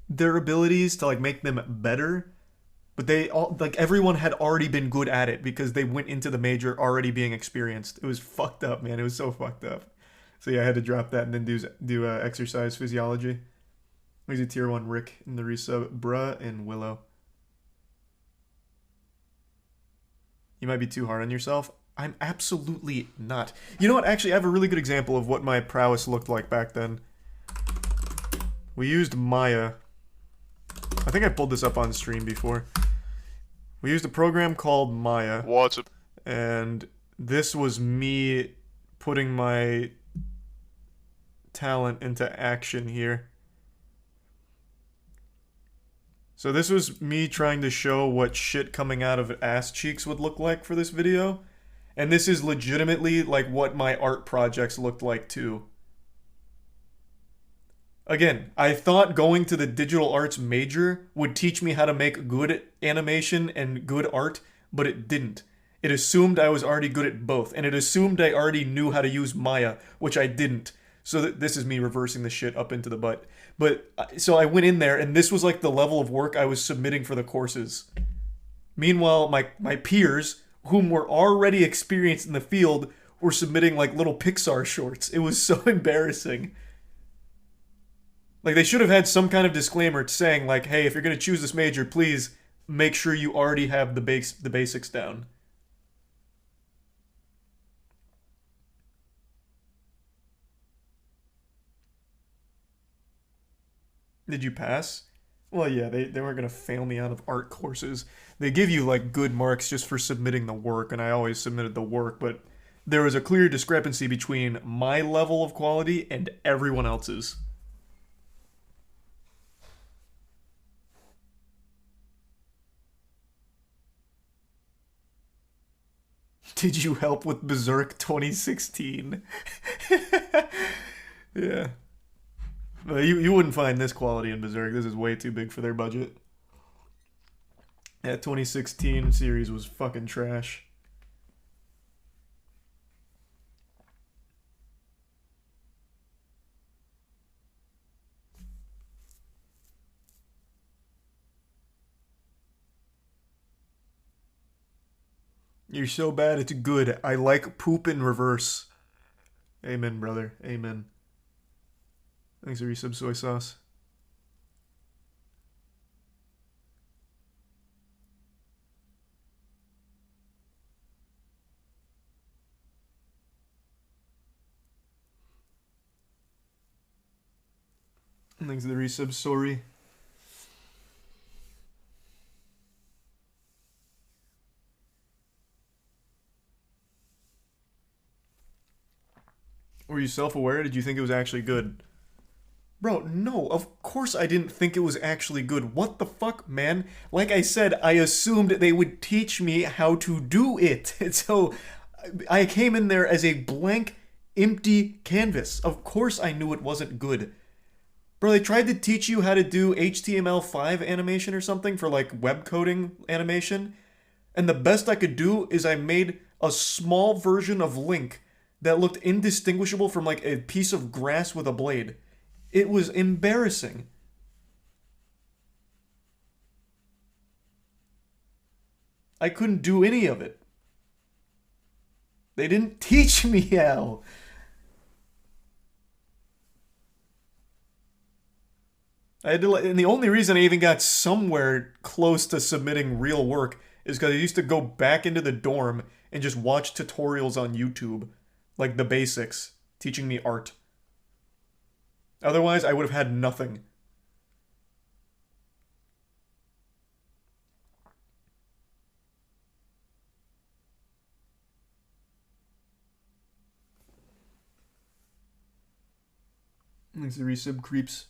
their abilities to like make them better. But they all like everyone had already been good at it because they went into the major already being experienced. It was fucked up, man. It was so fucked up. So yeah, I had to drop that and then do exercise physiology. There's a tier 1 Rick in the resub, bruh, and Willow. You might be too hard on yourself. I'm absolutely not. You know what? Actually, I have a really good example of what my prowess looked like back then. We used Maya. I think I pulled this up on stream before. We used a program called Maya. What's it? And this was me putting my talent into action here. So this was me trying to show what shit coming out of ass cheeks would look like for this video. And this is legitimately like what my art projects looked like too. Again, I thought going to the digital arts major would teach me how to make good animation and good art, but it didn't. It assumed I was already good at both, and it assumed I already knew how to use Maya, which I didn't. So this is me reversing the shit up into the butt. But, so I went in there, and this was like the level of work I was submitting for the courses. Meanwhile, my peers, whom were already experienced in the field, were submitting like little Pixar shorts. It was so embarrassing. Like, they should have had some kind of disclaimer saying, like, hey, if you're going to choose this major, please make sure you already have the basics down. Did you pass? Well, yeah, they weren't going to fail me out of art courses. They give you, like, good marks just for submitting the work, and I always submitted the work, but there was a clear discrepancy between my level of quality and everyone else's. Did you help with Berserk 2016? Yeah. You wouldn't find this quality in Berserk. This is way too big for their budget. That 2016 series was fucking trash. You're so bad, it's good. I like poop in reverse. Amen, brother. Amen. Thanks for resub, soy sauce. Thanks for the resub, sorry. Were you self-aware? Did you think it was actually good? Bro, no, of course I didn't think it was actually good. What the fuck, man? Like I said, I assumed they would teach me how to do it. So I came in there as a blank, empty canvas. Of course I knew it wasn't good. Bro, they tried to teach you how to do HTML5 animation or something for like web coding animation. And the best I could do is I made a small version of Link that looked indistinguishable from like a piece of grass with a blade. It was embarrassing. I couldn't do any of it. They didn't teach me how. I had to, and the only reason I even got somewhere close to submitting real work is because I used to go back into the dorm and just watch tutorials on YouTube, like the basics, teaching me art. Otherwise, I would have had nothing. Thanks the resub creeps.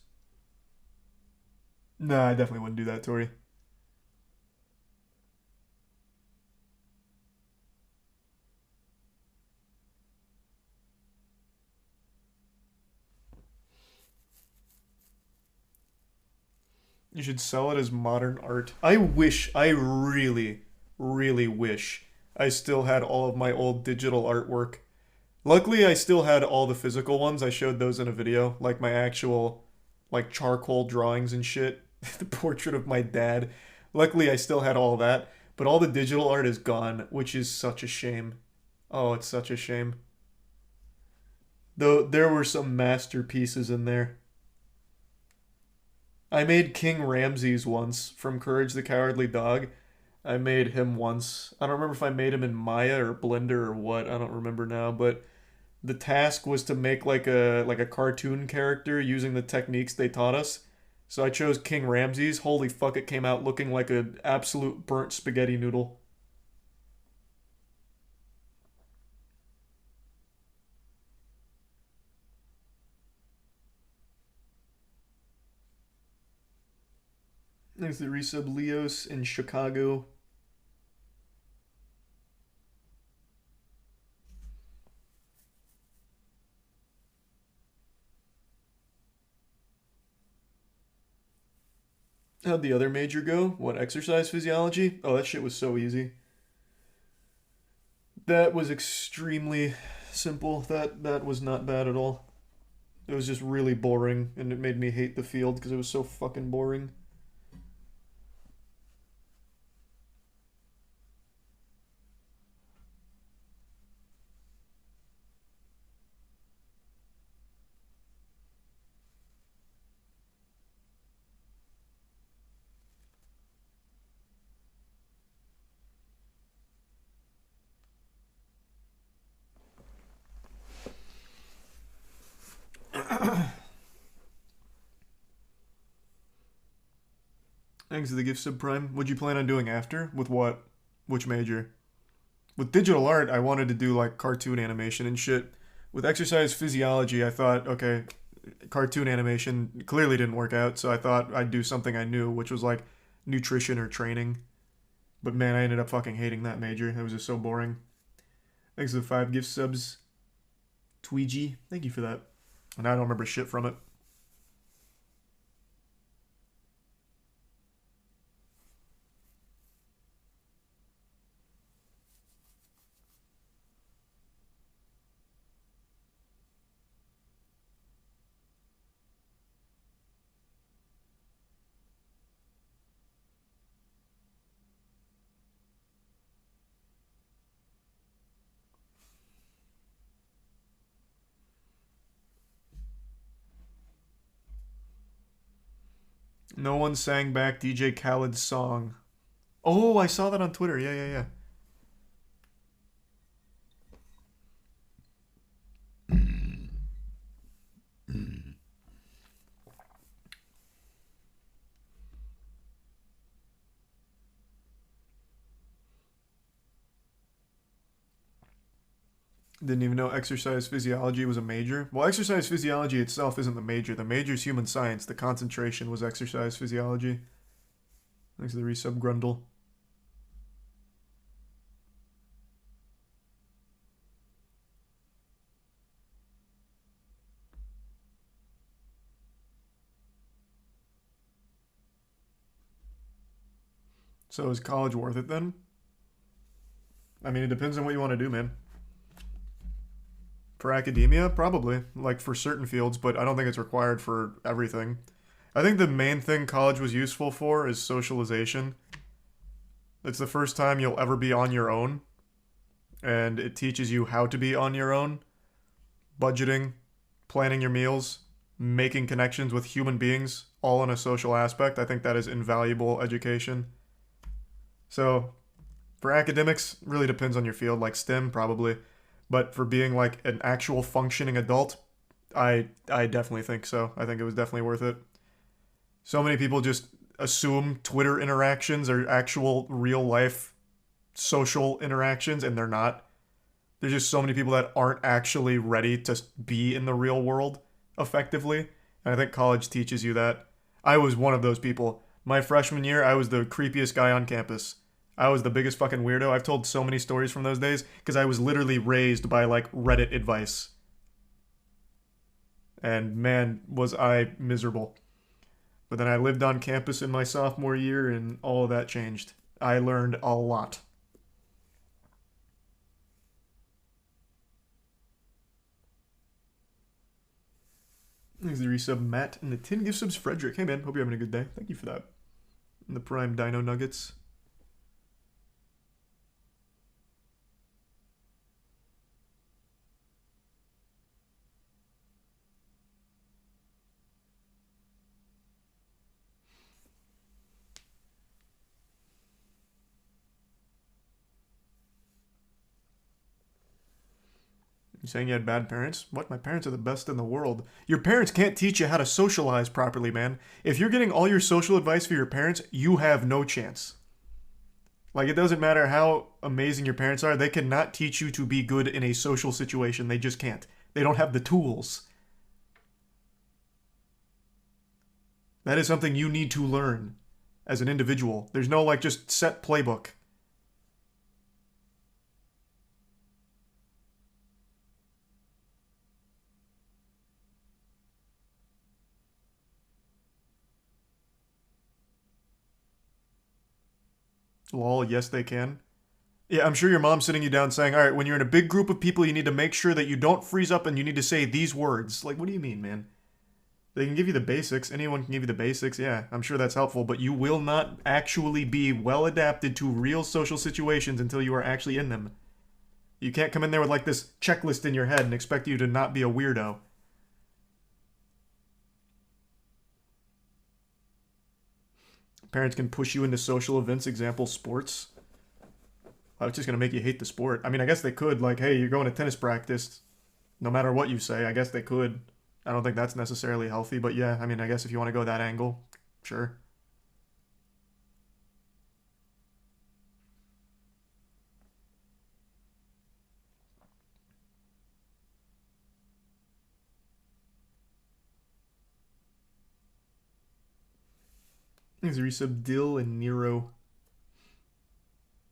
Nah, I definitely wouldn't do that, Tori. You should sell it as modern art. I really, really wish I still had all of my old digital artwork. Luckily, I still had all the physical ones. I showed those in a video, like my actual, like, charcoal drawings and shit. The portrait of my dad. Luckily, I still had all that, but all the digital art is gone, which is such a shame. Oh, it's such a shame. Though there were some masterpieces in there. I made King Ramses once from Courage the Cowardly Dog. I made him once. I don't remember if I made him in Maya or Blender or what. I don't remember now, but the task was to make like a cartoon character using the techniques they taught us. So I chose King Ramses. Holy fuck, it came out looking like an absolute burnt spaghetti noodle. There's the resub Leos in Chicago. How'd the other major go? What, exercise physiology? Oh, that shit was so easy. That was extremely simple. That was not bad at all. It was just really boring, and it made me hate the field because it was so fucking boring. Thanks to the gift subprime. What'd you plan on doing after? With what? Which major? With digital art, I wanted to do like cartoon animation and shit. With exercise physiology, I thought, okay, cartoon animation clearly didn't work out, so I thought I'd do something I knew, which was like nutrition or training. But man, I ended up fucking hating that major. It was just so boring. Thanks to the 5 gift subs. Tweegy, thank you for that. And I don't remember shit from it. No one sang back DJ Khaled's song. Oh, I saw that on Twitter. Yeah. Didn't even know exercise physiology was a major. Well, exercise physiology itself isn't the major. The major is human science. The concentration was exercise physiology. Thanks to the resub Grundle. So is college worth it then? I mean, it depends on what you want to do, man. For academia, probably. Like for certain fields, but I don't think it's required for everything. I think the main thing college was useful for is socialization. It's the first time you'll ever be on your own. And it teaches you how to be on your own. Budgeting, planning your meals, making connections with human beings, all in a social aspect. I think that is invaluable education. So, for academics, really depends on your field, like STEM probably. But for being like an actual functioning adult, I definitely think so. I think it was definitely worth it. So many people just assume Twitter interactions are actual real life social interactions, and they're not. There's just so many people that aren't actually ready to be in the real world effectively. And I think college teaches you that. I was one of those people. My freshman year, I was the creepiest guy on campus. I was the biggest fucking weirdo. I've told so many stories from those days because I was literally raised by like Reddit advice. And man, was I miserable. But then I lived on campus in my sophomore year and all of that changed. I learned a lot. Thanks the resub Matt and the 10 gift subs Frederick. Hey man, hope you're having a good day. Thank you for that. And the Prime Dino Nuggets. You saying you had bad parents? What? My parents are the best in the world. Your parents can't teach you how to socialize properly, man. If you're getting all your social advice for your parents, you have no chance. Like, it doesn't matter how amazing your parents are, they cannot teach you to be good in a social situation. They just can't. They don't have the tools. That is something you need to learn as an individual. There's no, like, just set playbook. Lol, yes they can. Yeah, I'm sure your mom's sitting you down saying, alright, when you're in a big group of people, you need to make sure that you don't freeze up and you need to say these words. Like, what do you mean, man? They can give you the basics. Anyone can give you the basics. Yeah, I'm sure that's helpful, but you will not actually be well adapted to real social situations until you are actually in them. You can't come in there with like this checklist in your head and expect you to not be a weirdo. Parents can push you into social events, example, sports. Well, it's just going to make you hate the sport. I mean, I guess they could, like, hey, you're going to tennis practice. No matter what you say, I guess they could. I don't think that's necessarily healthy, but yeah, I mean, I guess if you want to go that angle, sure. These are resub Dill and Nero.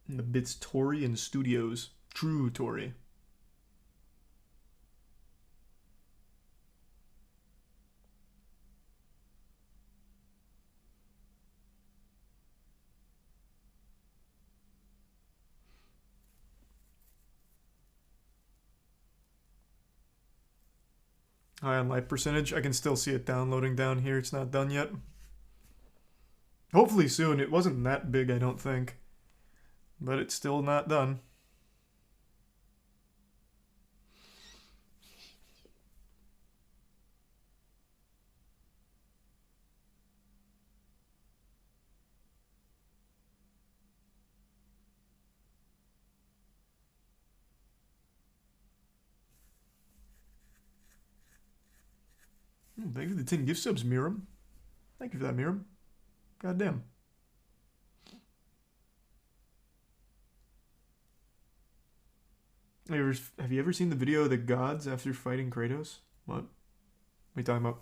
And the bits Tori and Studios. True Tori. High on life percentage. I can still see it downloading down here. It's not done yet. Hopefully soon. It wasn't that big, I don't think. But it's still not done. Thank you for the 10 gift subs, Miram. Thank you for that, Miram. Goddamn. Have you ever seen the video of the gods after fighting Kratos? What are you talking about?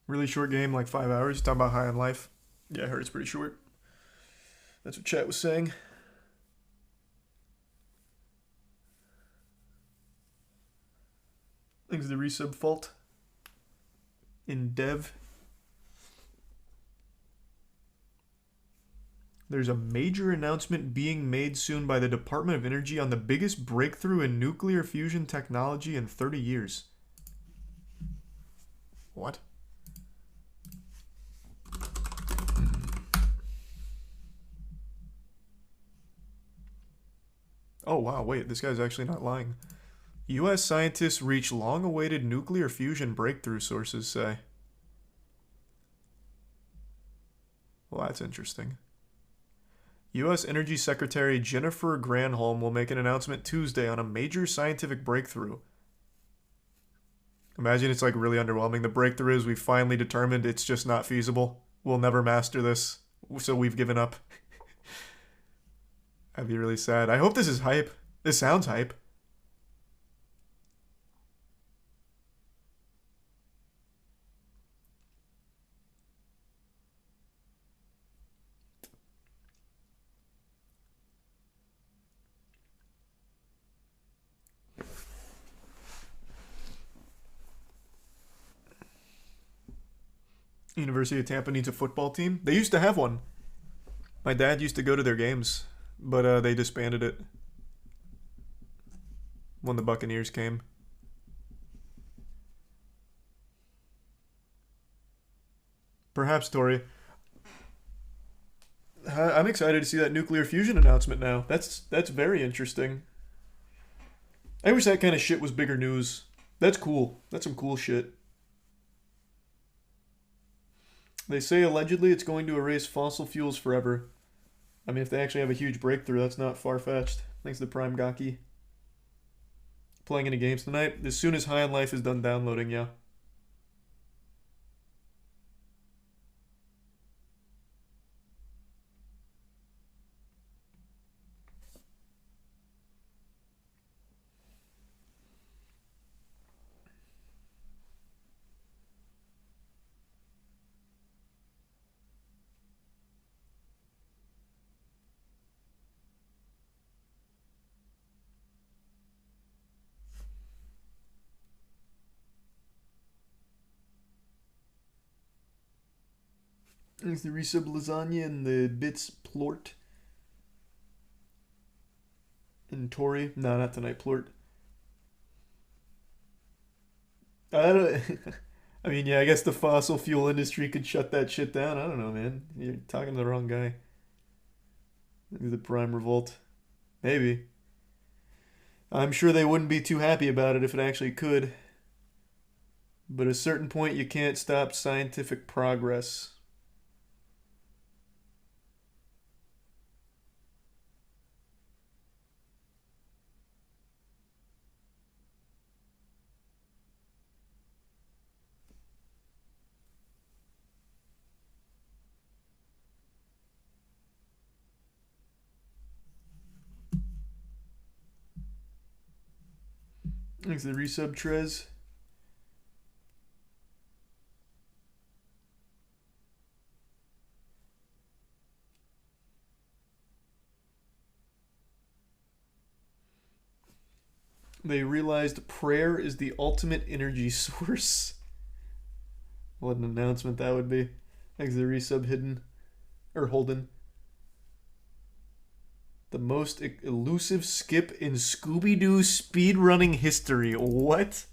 Really short game, like 5 hours. Talking about High on Life. Yeah, I heard it's pretty short. That's what chat was saying. I think it's the resub fault. In dev. There's a major announcement being made soon by the Department of Energy on the biggest breakthrough in nuclear fusion technology in 30 years. What? Oh wow, wait, this guy's actually not lying. U.S. scientists reach long-awaited nuclear fusion breakthrough, sources say. Well, that's interesting. U.S. Energy Secretary Jennifer Granholm will make an announcement Tuesday on a major scientific breakthrough. Imagine it's like really underwhelming. The breakthrough is we finally determined it's just not feasible. We'll never master this, so we've given up. That'd be really sad. I hope this is hype. This sounds hype. University of Tampa needs a football team. They used to have one. My dad used to go to their games, but they disbanded it when the Buccaneers came. Perhaps, Tori. I'm excited to see that nuclear fusion announcement now. That's very interesting. I wish that kind of shit was bigger news. That's cool. That's some cool shit. They say allegedly it's going to erase fossil fuels forever. I mean, if they actually have a huge breakthrough, that's not far-fetched. Thanks to Prime Gaki. Playing any games tonight? As soon as High on Life is done downloading, yeah. There's the resub lasagna and the bits plort. And Tori. No, not tonight, plort. I mean, yeah, I guess the fossil fuel industry could shut that shit down. I don't know, man. You're talking to the wrong guy. The Prime Revolt. Maybe. I'm sure they wouldn't be too happy about it if it actually could. But at a certain point, you can't stop scientific progress. Thanks for the resub, Trez. They realized prayer is the ultimate energy source. What an announcement that would be. Thanks for the resub, Hidden. Or Holden. The most elusive skip in Scooby-Doo speedrunning history. What?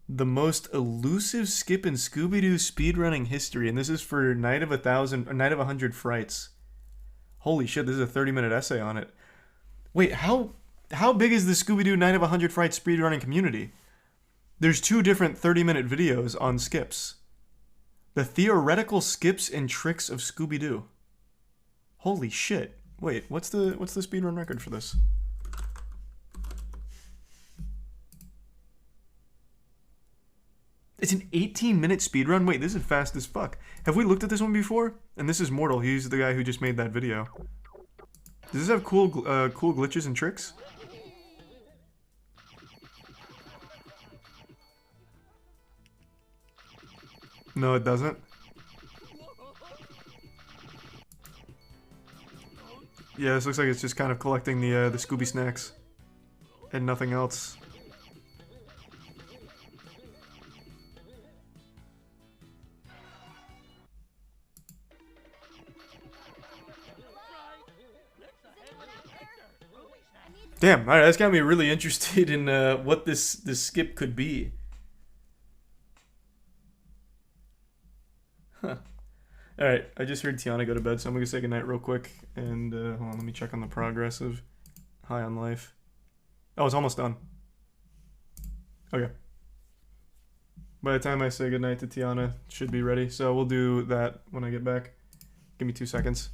The most elusive skip in Scooby-Doo speedrunning history. And this is for Night of 100 Frights. Holy shit, this is a 30-minute essay on it. Wait, how big is the Scooby-Doo Night of 100 Frights speedrunning community? There's 2 different 30-minute videos on skips. The theoretical skips and tricks of Scooby-Doo. Holy shit. Wait, what's the speedrun record for this? It's an 18-minute speedrun? Wait, this is fast as fuck. Have we looked at this one before? And this is Mortal. He's the guy who just made that video. Does this have cool glitches and tricks? No, it doesn't. Yeah, this looks like it's just kind of collecting the Scooby snacks and nothing else. Damn, alright, that's got me really interested in what this skip could be. Huh. Alright, I just heard Tiana go to bed, so I'm gonna say goodnight real quick. And, hold on, let me check on the progress of High on Life. Oh, it's almost done. Okay. By the time I say goodnight to Tiana, it should be ready. So we'll do that when I get back. Give me 2 seconds.